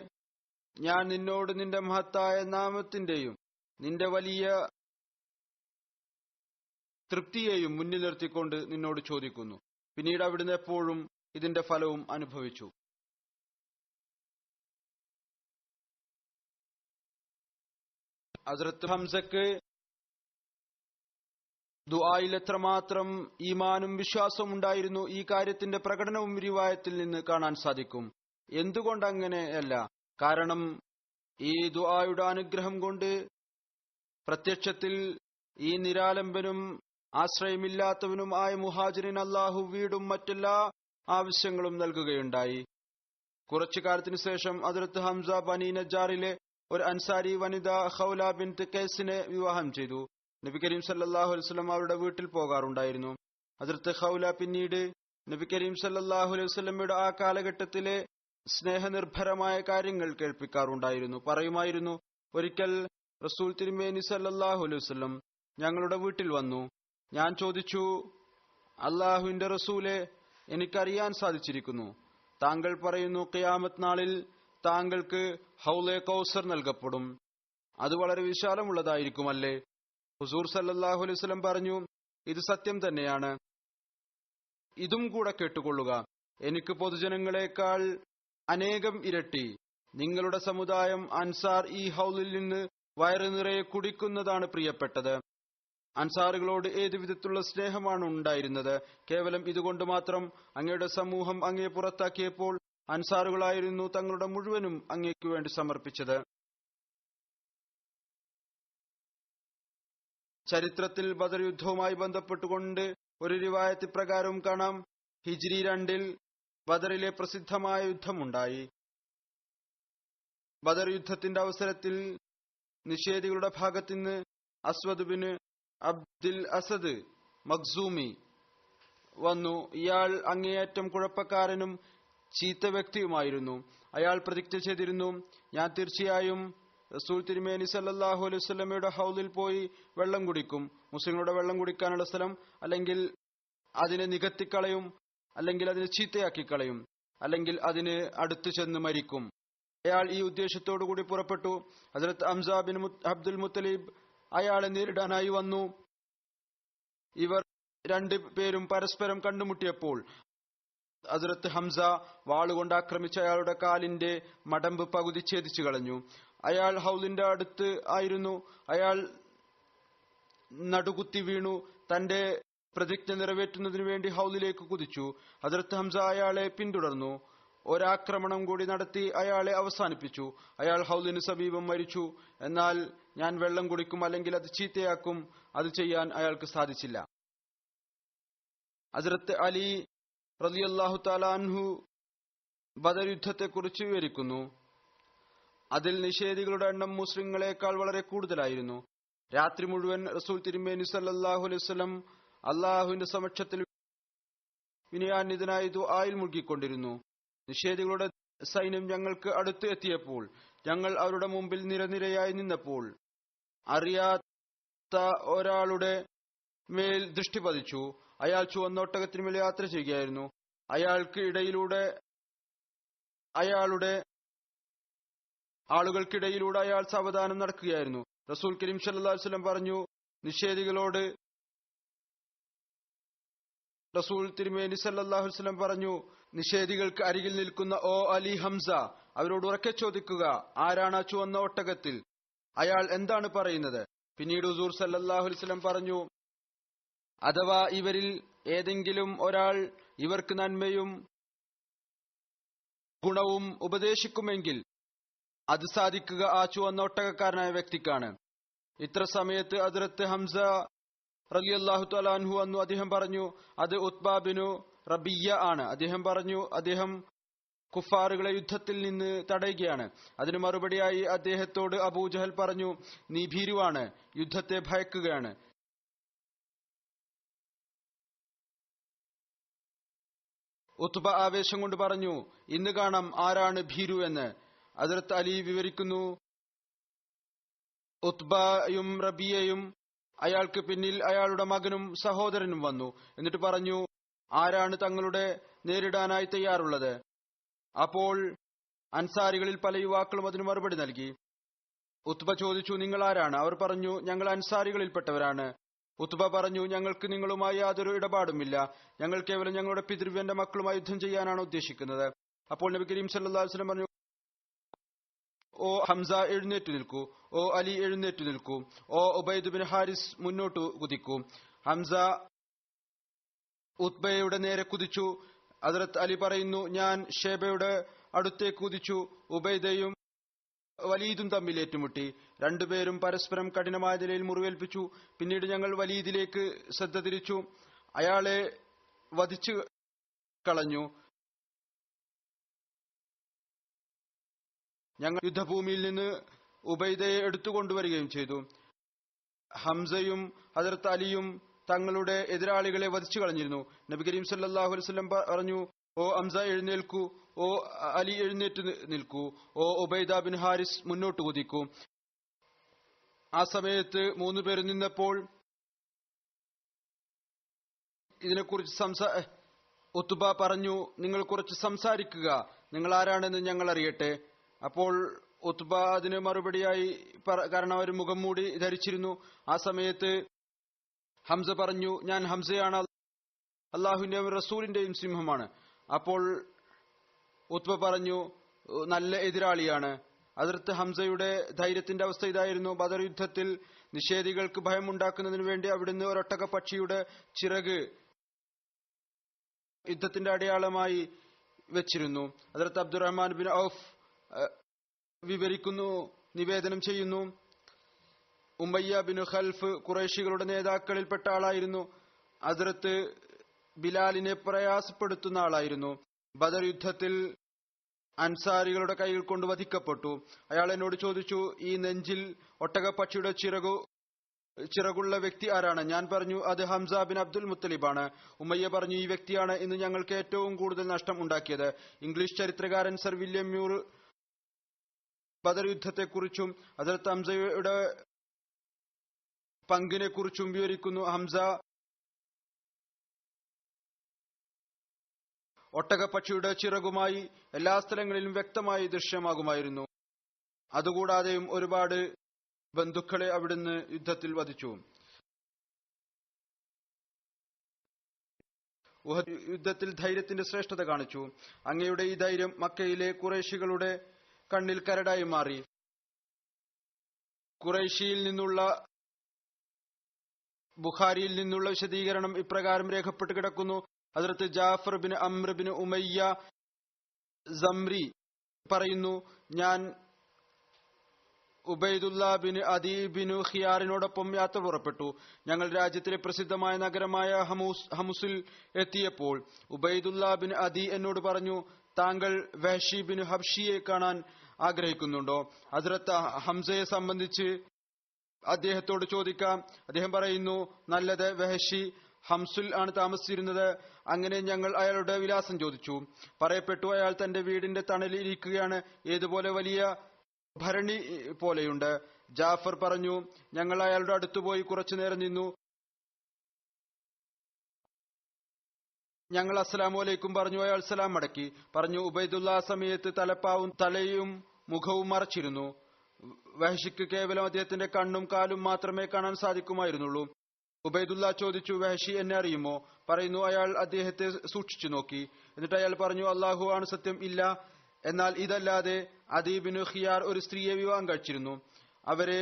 ഞാൻ നിന്നോട് നിന്റെ മഹത്തായ നാമത്തിന്റെയും നിന്റെ വലിയ തൃപ്തിയെയും മുന്നിൽ നിർത്തിക്കൊണ്ട് നിന്നോട് ചോദിക്കുന്നു. പിന്നീട് അവിടുന്ന് എപ്പോഴും ഇതിന്റെ ഫലവും അനുഭവിച്ചു. ഹസ്രത്ത് ഹംസക്ക് ദുആയിൽ എത്രമാത്രം ഈമാനും വിശ്വാസവും ഉണ്ടായിരുന്നു, ഈ കാര്യത്തിന്റെ പ്രകടനവും റിവായത്തിൽ നിന്ന് കാണാൻ സാധിക്കും. എന്തുകൊണ്ടങ്ങനെയല്ല? കാരണം ഈ ദുആയുടെ അനുഗ്രഹം കൊണ്ട് പ്രത്യക്ഷത്തിൽ ഈ നിരാലംബനും ആശ്രയമില്ലാത്തവനുമായ മുഹാജിറിന് അല്ലാഹു വീടും മറ്റെല്ലാ ആവശ്യങ്ങളും നൽകുകയുണ്ടായി. കുറച്ചു കാലത്തിനു ശേഷം ഹദ്റത്ത് ഹംസ ബനി നജ്ജാറിലെ ഒരു അൻസാരി വനിത ഖൗല ബിൻത് ഖൈസിനെ വിവാഹം ചെയ്തു. നബി കരീം സല്ലല്ലാഹു അലൈഹി വസല്ലം അവരുടെ വീട്ടിൽ പോകാറുണ്ടായിരുന്നു. ഹദ്റത്ത് ഖൗല പിന്നീട് നബി കരീം സല്ലല്ലാഹു അലൈഹി വസല്ലമയുടെ ആ കാലഘട്ടത്തിലെ സ്നേഹനിർഭരമായ കാര്യങ്ങൾ കേൾപ്പിക്കാറുണ്ടായിരുന്നു. പറയുമായിരുന്നു, ഒരിക്കൽ റസൂൽ തിരുമേനി സല്ലല്ലാഹു അലൈഹി വസല്ലം ഞങ്ങളുടെ വീട്ടിൽ വന്നു. ഞാൻ ചോദിച്ചു, അള്ളാഹുവിന്റെ റസൂലെ, എനിക്കറിയാൻ സാധിച്ചിരിക്കുന്നു, താങ്കൾ പറയുന്നു ഖിയാമത്ത് നാളിൽ താങ്കൾക്ക് ഹൗളെ കൗസർ നൽകപ്പെടും, അത് വളരെ വിശാലമുള്ളതായിരിക്കുമല്ലേ? ഹുസൂർ സല്ലല്ലാഹു അലൈഹി വസല്ലം പറഞ്ഞു, ഇത് സത്യം തന്നെയാണ്. ഇതും കൂടെ കേട്ടുകൊള്ളുക, എനിക്ക് പൊതുജനങ്ങളെക്കാൾ അനേകം ഇരട്ടി നിങ്ങളുടെ സമുദായം അൻസാർ ഈ ഹൗലിൽ നിന്ന് വയറു നിറയെ കുടിക്കുന്നതാണ് പ്രിയപ്പെട്ടത്. അൻസാറുകളോട് ഏതു വിധത്തിലുള്ള സ്നേഹമാണ് ഉണ്ടായിരുന്നത്. കേവലം ഇതുകൊണ്ട് മാത്രം അങ്ങയുടെ സമൂഹം അങ്ങയെ പുറത്താക്കിയപ്പോൾ അൻസാറുകളായിരുന്നു തങ്ങളുടെ മുഴുവനും അങ്ങേക്കു വേണ്ടി സമർപ്പിച്ചത്. ചരിത്രത്തിൽ ബദർ യുദ്ധവുമായി ബന്ധപ്പെട്ടുകൊണ്ട് ഒരു റിവായത്ത് പ്രകാരവും കാണാം, ഹിജ്രി 2 ബദറിലെ പ്രസിദ്ധമായ യുദ്ധമുണ്ടായി. ബദർ യുദ്ധത്തിന്റെ അവസരത്തിൽ നിഷേധികളുടെ ഭാഗത്തുനിന്ന് അസ്വദ് ബിൻ അബ്ദുൽ അസദ് മഖ്സൂമി വന്നു. ഇയാൾ അങ്ങേയറ്റം കുഴപ്പക്കാരനും ചീത്ത വ്യക്തിയുമായിരുന്നു. അയാൾ പ്രതിജ്ഞ ചെയ്തിരുന്നു, ഞാൻ തീർച്ചയായും റസൂൽ തിരുമേനി സല്ലല്ലാഹു അലൈഹി വസല്ലമയുടെ ഹൗദിൽ പോയി വെള്ളം കുടിക്കും. മുസ്ലിങ്ങളുടെ വെള്ളം കുടിക്കാനുള്ള സ്ഥലം അല്ലെങ്കിൽ അതിനെ നികത്തിക്കളയും, അല്ലെങ്കിൽ അതിനെ ചീത്തയാക്കിക്കളയും, അല്ലെങ്കിൽ അതിന് അടുത്തു ചെന്ന് മരിക്കും. അയാൾ ഈ ഉദ്ദേശത്തോടുകൂടി പുറപ്പെട്ടു. ഹസ്രത്ത് ഹംസ ബിൻ അബ്ദുൽ മുത്തലിബ് അയാളെ നേരിടാനായി വന്നു. ഇവർ രണ്ടുപേരും പരസ്പരം കണ്ടുമുട്ടിയപ്പോൾ ഹസ്രത്ത് ഹംസ വാളുകൊണ്ട് ആക്രമിച്ച് അയാളുടെ കാലിന്റെ മടമ്പ് പകുതി ഛേദിച്ചു കളഞ്ഞു. അയാൾ ഹൗലിന്റെ അടുത്ത് ആയിരുന്നു. അയാൾ നടുകുത്തി വീണു. തന്റെ പ്രതിജ്ഞ നിറവേറ്റുന്നതിനു വേണ്ടി ഹൗലിലേക്ക് കുതിച്ചു. ഹസ്രത്ത് ഹംസ അയാളെ പിന്തുടർന്നു. ഒരാക്രമണം കൂടി നടത്തി അയാളെ അവസാനിപ്പിച്ചു. അയാൾ ഹൗലിന് സമീപം മരിച്ചു. എന്നാൽ ഞാൻ വെള്ളം കുടിക്കും അല്ലെങ്കിൽ അത് ചീത്തയാക്കും, അത് ചെയ്യാൻ അയാൾക്ക് സാധിച്ചില്ല. ഹസ്രത്ത് അലി റളിയല്ലാഹു തആല അൻഹു ബദർ യുദ്ധത്തെക്കുറിച്ച് വിവരിക്കുന്നു. അതിൽ നിഷേധികളുടെ എണ്ണം മുസ്ലിങ്ങളെക്കാൾ വളരെ കൂടുതലായിരുന്നു. രാത്രി മുഴുവൻ റസൂൽ തിരുമേനി സല്ലല്ലാഹു അലൈഹി വസല്ലം അള്ളാഹുവിന്റെ സമക്ഷത്തിൽ വിനയാന്വിതനായി ദുആയിൽ മുഴുകിക്കൊണ്ടിരുന്നു. നിഷേധികളുടെ സൈന്യം ഞങ്ങൾക്ക് അടുത്ത് എത്തിയപ്പോൾ ഞങ്ങൾ അവരുടെ മുമ്പിൽ നിരനിരയായി നിന്നപ്പോൾ അറിയാത്ത ഒരാളുടെ മേൽ ദൃഷ്ടി പതിച്ചു. അയാൾ ചുവന്ന ഒട്ടകത്തിന്മേൽ യാത്ര ചെയ്യുകയായിരുന്നു. അയാളുടെ ആളുകൾക്കിടയിലൂടെ അയാൾ സാവധാനം നടക്കുകയായിരുന്നു. റസൂൽ കരീം സല്ലല്ലാഹു അലൈഹി വസല്ലം പറഞ്ഞു, നിഷേധികളോട് റസൂൽ തിരുമേനി സല്ലല്ലാഹു അലൈഹി വസല്ലം പറഞ്ഞു, നിഷേധികൾക്ക് അരികിൽ നിൽക്കുന്ന ഓ അലി ഹംസ, അവരോട് ഉറക്കെ ചോദിക്കുക, ആരാണ് ആ ചുവന്ന ഒട്ടകത്തിൽ? അയാൾ എന്താണ് പറയുന്നത്? പിന്നീട് ഹുസൂർ സല്ലല്ലാഹു അലൈഹി വസല്ലം പറഞ്ഞു, അഥവാ ഇവരിൽ ഏതെങ്കിലും ഒരാൾ ഇവർക്ക് നന്മയും ഗുണവും ഉപദേശിക്കുമെങ്കിൽ അത് സാധിക്കുക ആ ചുവന്ന ഒട്ടകക്കാരനായ വ്യക്തിക്കാണ്. ഇത്ര സമയത്ത് ഹദ്റത്ത് ഹംസ റളിയല്ലാഹു തആല അൻഹു വന്നു. അദ്ദേഹം പറഞ്ഞു, അത് ഉത്ബ ബിനു റബിയ്യ ആണ്. അദ്ദേഹം പറഞ്ഞു, അദ്ദേഹം കുഫാറുകളെ യുദ്ധത്തിൽ നിന്ന് തടയുകയാണ്. അതിന് മറുപടിയായി അദ്ദേഹത്തോട് അബൂജഹൽ പറഞ്ഞു, നീ ഭീരുവാണ്, യുദ്ധത്തെ ഭയക്കുകയാണ്. ഉത്ബ ആവേശം കൊണ്ട് പറഞ്ഞു, ഇന്ന് കാണാം ആരാണ് ഭീരു എന്ന്. ഹദ്റത്ത് അലി വിവരിക്കുന്നു, ഉത്ബയും റബിയയും അയാൾക്ക് പിന്നിൽ അയാളുടെ മകനും സഹോദരനും വന്നു. എന്നിട്ട് പറഞ്ഞു, ആരാണ് തങ്ങളുടെ നേരിടാനായി തയ്യാറുള്ളത്? അപ്പോൾ അൻസാരികളിൽ പല യുവാക്കളും അതിന് മറുപടി നൽകി. ഉത്ബ ചോദിച്ചു, നിങ്ങൾ ആരാണ്? അവർ പറഞ്ഞു, ഞങ്ങൾ അൻസാരികളിൽപ്പെട്ടവരാണ്. ഉത്ബ പറഞ്ഞു, ഞങ്ങൾക്ക് നിങ്ങളുമായി യാതൊരു ഇടപാടുമില്ല. ഞങ്ങൾ കേവലം ഞങ്ങളുടെ പിതൃവ്യന്റെ മക്കളുമായി യുദ്ധം ചെയ്യാനാണ് ഉദ്ദേശിക്കുന്നത്. അപ്പോൾ നബി കരീം സല്ലല്ലാഹു അലൈഹി വസല്ലം പറഞ്ഞു, ഓ ഹംസ എഴുന്നേറ്റു നിൽക്കൂ, ഓ അലി എഴുന്നേറ്റു നിൽക്കൂ, ഓ ഉബൈദ് ബിൻ ഹാരിസ് മുന്നോട്ട് കുതിക്കൂ. ഹംസ ഉത്ബയുടെ നേരെ കുതിച്ചു. ഹദ്റത്ത് അലി പറയുന്നു, ഞാൻ ഷേബയുടെ അടുത്തേക്ക് കുതിച്ചു. ഉബൈദയും വലീദും തമ്മിൽ ഏറ്റുമുട്ടി. രണ്ടുപേരും പരസ്പരം കഠിനമായ നിലയിൽ മുറിവേൽപ്പിച്ചു. പിന്നീട് ഞങ്ങൾ വലീദിലേക്ക് ശ്രദ്ധ തിരിച്ചു. അയാളെ വധിച്ചു കളഞ്ഞു. ഞങ്ങൾ യുദ്ധഭൂമിയിൽ നിന്ന് ഉബൈദയെ എടുത്തുകൊണ്ടുവരികയും ചെയ്തു. ഹംസയും ഹദ്റത്ത് അലിയും തങ്ങളുടെ എതിരാളികളെ വധിച്ചു കളഞ്ഞിരുന്നു. നബി കരീം സല്ലല്ലാഹു അലൈഹി വസല്ലം പറഞ്ഞു, ഓ ഹംസ എഴുന്നേൽക്കൂ, ഓ അലി എഴുന്നേറ്റ് നിൽക്കൂ, ഓ ഉബൈദ ബിൻ ഹാരിസ് മുന്നോട്ട് കുതിക്കൂ. ആ സമയത്ത് 3 പേർ നിന്നപ്പോൾ ഇതിനെക്കുറിച്ച് ഉത്ബ പറഞ്ഞു, നിങ്ങൾ കുറച്ച് സംസാരിക്കുക, നിങ്ങൾ ആരാണെന്ന് ഞങ്ങൾ അറിയട്ടെ. അപ്പോൾ ഉത്ബ അതിന് മറുപടിയായി, കാരണം അവർ മുഖം മൂടി ധരിച്ചിരുന്നു. ആ സമയത്ത് ഹംസ പറഞ്ഞു, ഞാൻ ഹംസയാണ്, അള്ളാഹുവിന്റെയും റസൂലിന്റെയും സിംഹമാണ്. അപ്പോൾ ഉത്ബ പറഞ്ഞു, നല്ല എതിരാളിയാണ്. ഹദ്റത്ത് ഹംസയുടെ ധൈര്യത്തിന്റെ അവസ്ഥ ഇതായിരുന്നു. ബദർ യുദ്ധത്തിൽ നിഷേധികൾക്ക് ഭയമുണ്ടാക്കുന്നതിന് വേണ്ടി അവിടുന്ന് ഒരൊട്ടക പക്ഷിയുടെ ചിറക് യുദ്ധത്തിന്റെ അടയാളമായി വെച്ചിരുന്നു. ഹദ്റത്ത് അബ്ദുറഹ്മാൻ ബിൻ ഔഫ് വിവരിക്കുന്നു, നിവേദനം ചെയ്യുന്നു, ഉമയ്യ ബിൻ ഖൽഫ് ഖുറൈശികളുടെ നേതാക്കളിൽപ്പെട്ട ആളായിരുന്നു. ഹദ്റത്ത് ബിലാലിനെ പ്രയാസപ്പെടുത്തുന്ന ആളായിരുന്നു. ബദർ യുദ്ധത്തിൽ അൻസാരികളുടെ കൈകൾ കൊണ്ട് വധിക്കപ്പെട്ടു. അയാൾ എന്നോട് ചോദിച്ചു, ഈ നെഞ്ചിൽ ഒട്ടകപ്പക്ഷിയുടെ ചിറകുള്ള വ്യക്തി ആരാണ്? ഞാൻ പറഞ്ഞു, അത് ഹംസ ബിൻ അബ്ദുൽ മുത്തലിബാണ്. ഉമയ്യ പറഞ്ഞു, ഈ വ്യക്തിയാണ് ഇന്ന് ഞങ്ങൾക്ക് ഏറ്റവും കൂടുതൽ നഷ്ടം ഉണ്ടാക്കിയത്. ഇംഗ്ലീഷ് ചരിത്രകാരൻ സർ വില്യം മ്യൂർ ബദർ യുദ്ധത്തെക്കുറിച്ചും ഹദ്റത്ത് ഹംസയുടെ പങ്കിനെ കുറിച്ചും വിവരിക്കുന്നു. ഹംസ ഒട്ടകപ്പക്ഷിയുടെ ചിറകുമായി എല്ലാ സ്ഥലങ്ങളിലും വ്യക്തമായി ദൃശ്യമാകുമായിരുന്നു. അതുകൂടാതെയും ഒരുപാട് ബന്ധുക്കളെ അവിടുന്ന് യുദ്ധത്തിൽ വധിച്ചു. ഉഹദ് യുദ്ധത്തിൽ ധൈര്യത്തിന്റെ ശ്രേഷ്ഠത കാണിച്ചു. അങ്ങയുടെ ഈ ധൈര്യം മക്കയിലെ ഖുറൈശികളുടെ കണ്ണിൽ കരടായി മാറി. ഖുറൈശിയിൽ നിന്നുള്ള ബുഖാരിയിൽ നിന്നുള്ള വിശദീകരണം ഇപ്രകാരം രേഖപ്പെട്ട് കിടക്കുന്നു. ഹദ്റത്ത് Jafar bin Amr bin Umayya Samri പറയുന്നു, ഞാൻ ഉബൈദുല്ല ബിൻ അദി ബിൻ ഖിയാറിനോടൊപ്പം യാത്ര പുറപ്പെട്ടു. ഞങ്ങൾ രാജ്യത്തിലെ പ്രസിദ്ധമായ നഗരമായ ഹമുസിൽ എത്തിയപ്പോൾ ഉബൈദുല്ല ബിൻ അദി എന്നോട് പറഞ്ഞു, താങ്കൾ വഹ്ഷി ബിൻ ഹബ്ഷിയെ കാണാൻ ആഗ്രഹിക്കുന്നുണ്ടോ? ഹദ്റത്ത് ഹംസയെ സംബന്ധിച്ച് അദ്ദേഹത്തോട് ചോദിക്കാം. അദ്ദേഹം പറയുന്നു, നല്ലത്, വഹ്ഷി ഹംസുൽ ആണ് താമസിച്ചിരുന്നത്. അങ്ങനെ ഞങ്ങൾ അയാളുടെ വിലാസം ചോദിച്ചു. പറയപ്പെട്ടു, അയാൾ തന്റെ വീടിന്റെ തണലിൽ ഇരിക്കുകയാണ്, ഏതുപോലെ വലിയ ഭരണി പോലെയുണ്ട്. ജാഫർ പറഞ്ഞു, ഞങ്ങൾ അയാളുടെ അടുത്തുപോയി കുറച്ചുനേരം നിന്നു. ഞങ്ങൾ അസ്സലാമു അലൈക്കും പറഞ്ഞു. അയാൾ സലാം മടക്കി. പറഞ്ഞു, ഉബൈദുള്ള ആ സമയത്ത് തലപ്പാവും തലയും മുഖവും മറച്ചിരുന്നു. വഹ്ഷിക്ക് കേവലം അദ്ദേഹത്തിന്റെ കണ്ണും കാലും മാത്രമേ കാണാൻ സാധിക്കുമായിരുന്നുള്ളൂ. ഉബൈദുല്ല ചോദിച്ചു, വഹ്ഷി എന്നെ അറിയുമോ? പറയുന്നു, അയാൾ അദ്ദേഹത്തെ സൂക്ഷിച്ചു നോക്കി. എന്നിട്ട് അയാൾ പറഞ്ഞു, അള്ളാഹു ആണ് സത്യം, ഇല്ല. എന്നാൽ ഇതല്ലാതെ അദീ ബിൻ ഖിയാർ ഒരു സ്ത്രീയെ വിവാഹം കഴിച്ചിരുന്നു. അവരെ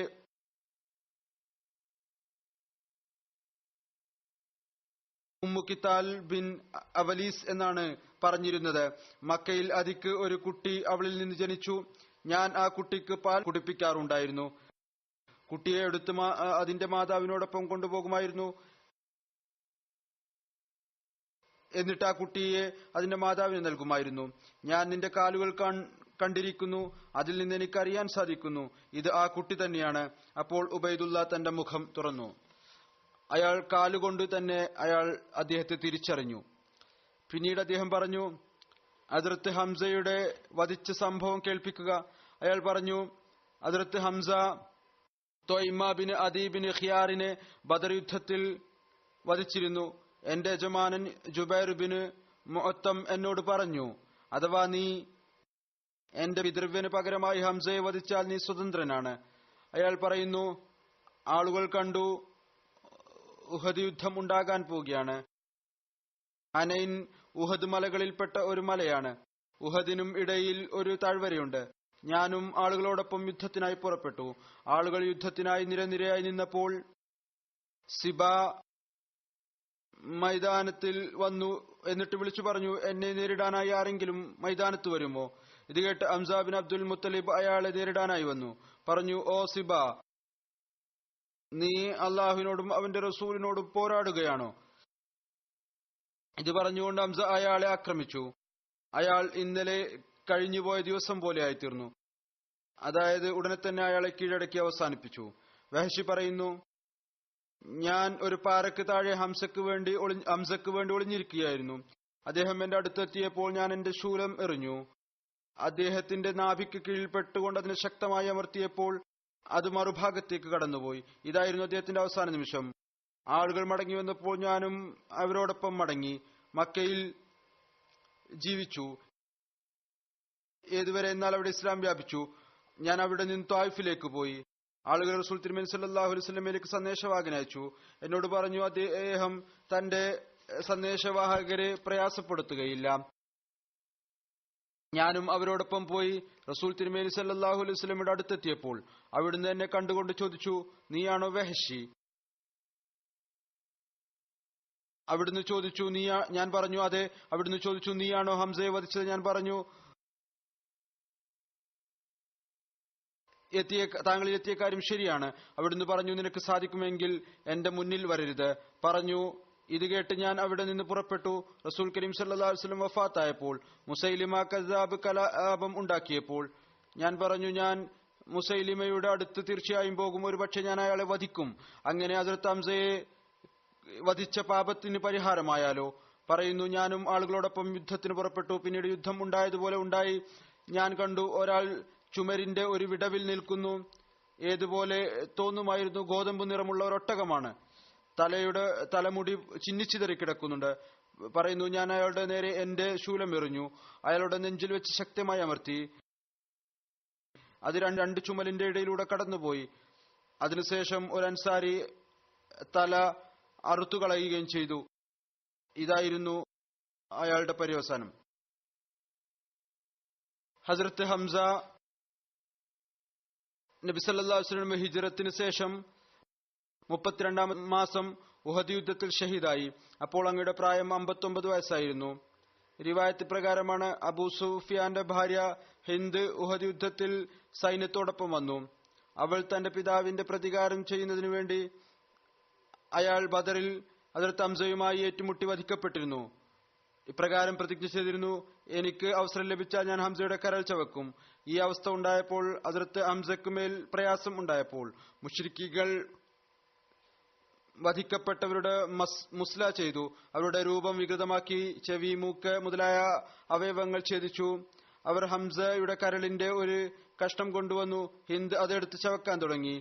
ഉമ്മു കിത്താൽ ബിൻ അവലീസ് എന്നാണ് പറഞ്ഞിരുന്നത്. മക്കയിൽ അദിക്ക് ഒരു കുട്ടി അവളിൽ നിന്ന് ജനിച്ചു. ഞാൻ ആ കുട്ടിക്ക് പാൽ കുടിപ്പിക്കാറുണ്ടായിരുന്നു. കുട്ടിയെ എടുത്ത് അതിന്റെ മാതാവിനോടൊപ്പം കൊണ്ടുപോകുമായിരുന്നു. എന്നിട്ട് ആ കുട്ടിയെ അതിന്റെ മാതാവിന് നൽകുമായിരുന്നു. ഞാൻ നിന്റെ കാലുകൾ കണ്ടിരിക്കുന്നു, അതിൽ നിന്ന് എനിക്കറിയാൻ സാധിക്കുന്നു ഇത് ആ കുട്ടി തന്നെയാണ്. അപ്പോൾ ഉബൈദുല്ല തന്റെ മുഖം തുറന്നു. അയാൾ കാലുകൊണ്ട് തന്നെ അദ്ദേഹത്തെ തിരിച്ചറിഞ്ഞു. പിന്നീട് അദ്ദേഹം പറഞ്ഞു, ഹദ്റത്ത് ഹംസയുടെ വധിച്ച സംഭവം കേൾപ്പിക്കുക. അയാൾ പറഞ്ഞു, ഹദ്റത്ത് Hamza തൊയ്മ bin Adi bin ഖിയാറിനെ Badr യുദ്ധത്തിൽ വധിച്ചിരുന്നു. എന്റെ യജമാനൻ ജുബൈർ ബിൻ മുഅത്തം എന്നോട് പറഞ്ഞു, അഥവാ നീ എന്റെ പിതൃവ്യന് പകരമായി ഹംസയെ വധിച്ചാൽ നീ സ്വതന്ത്രനാണ്. അയാൾ പറയുന്നു, ആളുകൾ കണ്ടു, ഉഹദ് യുദ്ധം ഉണ്ടാകാൻ പോവുകയാണ്. ഹനൈൻ ഉഹദ് മലകളിൽപ്പെട്ട ഒരു മലയാണ്. ഉഹദിനും ഇടയിൽ ഒരു താഴ്വരയുണ്ട്. ഞാനും ആളുകളോടൊപ്പം യുദ്ധത്തിനായി പുറപ്പെട്ടു. ആളുകൾ യുദ്ധത്തിനായി നിരനിരയായി നിന്നപ്പോൾ സിബ മൈതാനത്തിൽ വന്നു. എന്നിട്ട് വിളിച്ചു പറഞ്ഞു, എന്നെ നേരിടാനായി ആരെങ്കിലും മൈതാനത്ത് വരുമോ? ഇത് കേട്ട് ഹംസ ബിൻ അബ്ദുൽ മുത്തലിബ് അയാളെ നേരിടാനായി വന്നു. പറഞ്ഞു, ഓ സിബ, നീ അള്ളാഹുവിനോടും അവന്റെ റസൂലിനോടും പോരാടുകയാണോ? ഇത് പറഞ്ഞുകൊണ്ട് ഹംസ അയാളെ ആക്രമിച്ചു. അയാൾ ഇന്നലെ കഴിഞ്ഞുപോയ ദിവസം പോലെ ആയിത്തീർന്നു. അതായത് ഉടനെ തന്നെ അയാളെ കീഴടക്കി അവസാനിപ്പിച്ചു. വഹ്ഷി പറയുന്നു, ഞാൻ ഒരു പാറയ്ക്ക് താഴെ ഹംസക്ക് വേണ്ടി ഒളിഞ്ഞിരിക്കുകയായിരുന്നു. അദ്ദേഹം എന്റെ അടുത്തെത്തിയപ്പോൾ ഞാൻ എന്റെ ശൂലം എറിഞ്ഞു. അദ്ദേഹത്തിന്റെ നാഭിക്ക് കീഴ്പ്പെട്ടുകൊണ്ട് അതിനെ ശക്തമായി അമർത്തിയപ്പോൾ അത് മറുഭാഗത്തേക്ക് കടന്നുപോയി. ഇതായിരുന്നു അദ്ദേഹത്തിന്റെ അവസാന നിമിഷം. ആളുകൾ മടങ്ങി വന്നപ്പോൾ ഞാനും അവരോടൊപ്പം മടങ്ങി മക്കയിൽ ജീവിച്ചു. ഏതുവരെ എന്നാൽ അവിടെ ഇസ്ലാം വ്യാപിച്ചു. ഞാൻ അവിടെ നിന്ന് ത്വായിഫിലേക്ക് പോയി. ആളുകൾ റസൂൽ തിരുമേനി സല്ലല്ലാഹു അലൈഹി വസല്ലമയിലേക്ക് സന്ദേശവാഹകൻ അയച്ചു. എന്നോട് പറഞ്ഞു അദ്ദേഹം തന്റെ സന്ദേശവാഹകരെ പ്രയാസപ്പെടുത്തുകയില്ല. ഞാനും അവരോടൊപ്പം പോയി. റസൂൽ തിരുമേനി സല്ലല്ലാഹു അലൈഹി വസല്ലമയുടെ അടുത്തെത്തിയപ്പോൾ അവിടുന്ന് എന്നെ കണ്ടുകൊണ്ട് ചോദിച്ചു, നീയാണോ വഹ്ശി? അവിടുന്ന് ചോദിച്ചു, ഞാൻ പറഞ്ഞു അതെ. അവിടുന്ന് ചോദിച്ചു, നീയാണോ ഹംസയെ വധിച്ചത്? ഞാൻ പറഞ്ഞു, താങ്കൾ എത്തിയ കാര്യം ശരിയാണ്. അവിടുന്ന് പറഞ്ഞു, നിനക്ക് സാധിക്കുമെങ്കിൽ എന്റെ മുന്നിൽ വരരുത്. പറഞ്ഞു. ഇത് കേട്ട് ഞാൻ അവിടെ നിന്ന് പുറപ്പെട്ടു. റസൂൽ കരീം സല്ലല്ലാഹു അലൈഹി വസല്ലം വഫാത്തായപ്പോൾ മുസൈലിമ കസ്സാബ് കലാപം ഉണ്ടാക്കിയപ്പോൾ ഞാൻ പറഞ്ഞു, ഞാൻ മുസൈലിമയുടെ അടുത്ത് തീർച്ചയായും പോകും. ഒരുപക്ഷെ ഞാൻ അയാളെ വധിക്കും. അങ്ങനെ ഹസ്രത്ത് ഹംസയെ വധിച്ച പാപത്തിന് പരിഹാരമായാലോ? പറയുന്നു, ഞാനും ആളുകളോടൊപ്പം യുദ്ധത്തിന് പുറപ്പെട്ടു. പിന്നീട് യുദ്ധം ഉണ്ടായതുപോലെ ഉണ്ടായി. ഞാൻ കണ്ടു, ഒരാൾ ചുമരിന്റെ ഒരു വിടവിൽ നിൽക്കുന്നു. ഏതുപോലെ തോന്നുമായിരുന്നു. ഗോതമ്പ് നിറമുള്ള ഒരൊട്ടകമാണ്. തലമുടി ചിന്നിച്ചിതറി കിടക്കുന്നുണ്ട്. പറയുന്നു, ഞാൻ അയാളുടെ നേരെ എന്റെ ശൂലം എറിഞ്ഞു. അയാളുടെ നെഞ്ചിൽ വെച്ച് ശക്തമായി അമർത്തി. അത് രണ്ട് ചുമലിന്റെ ഇടയിലൂടെ കടന്നുപോയി. അതിനുശേഷം ഒരു അൻസാരി തല അറുത്തുകളയുകയും ചെയ്തു. ഇതായിരുന്നു അയാളുടെ പര്യവസാനം. ഹസ്രത്ത് ഹംസ നബി സല്ലല്ലാഹു അലൈഹി വസല്ലം ഹിജ്റത്തിന് ശേഷം 32-ാം മാസം ഉഹദ് യുദ്ധത്തിൽ ഷഹീദായി. അപ്പോൾ അങ്ങയുടെ പ്രായം 59 വയസ്സായിരുന്നു. റിവായത്ത് പ്രകാരമാണ് അബൂ സുഫിയാന്റെ ഭാര്യ ഹിന്ദ് ഉഹദ് യുദ്ധത്തിൽ സൈന്യത്തോടൊപ്പം വന്നു. അവൾ തന്റെ പിതാവിന്റെ പ്രതികാരം ചെയ്യുന്നതിനു വേണ്ടി അയാൾ ബദറിൽ ഹദ്റത്ത് ഹംസയുമായി ഏറ്റുമുട്ടി വധിക്കപ്പെട്ടിരുന്നു. ഇപ്രകാരം പ്രതിജ്ഞ ചെയ്തിരുന്നു, എനിക്ക് അവസരം ലഭിച്ചാൽ ഞാൻ ഹംസയുടെ കരൾ ചവക്കും. ഈ അവസ്ഥ ഉണ്ടായപ്പോൾ ഹദ്റത്ത് ഹംസയ്ക്ക് മേൽ പ്രയാസം ഉണ്ടായപ്പോൾ മുശ്രിക്കുകൾ വധിക്കപ്പെട്ടവരുടെ മുസ്ല ചെയ്തു. അവരുടെ രൂപം വികൃതമാക്കി ചെവി, മൂക്ക് മുതലായ അവയവങ്ങൾ ഛേദിച്ചു. അവർ ഹംസയുടെ കരളിന്റെ ഒരു കഷ്ണം കൊണ്ടുവന്നു. ഹിന്ദ് അതെടുത്ത് ചവക്കാൻ തുടങ്ങി.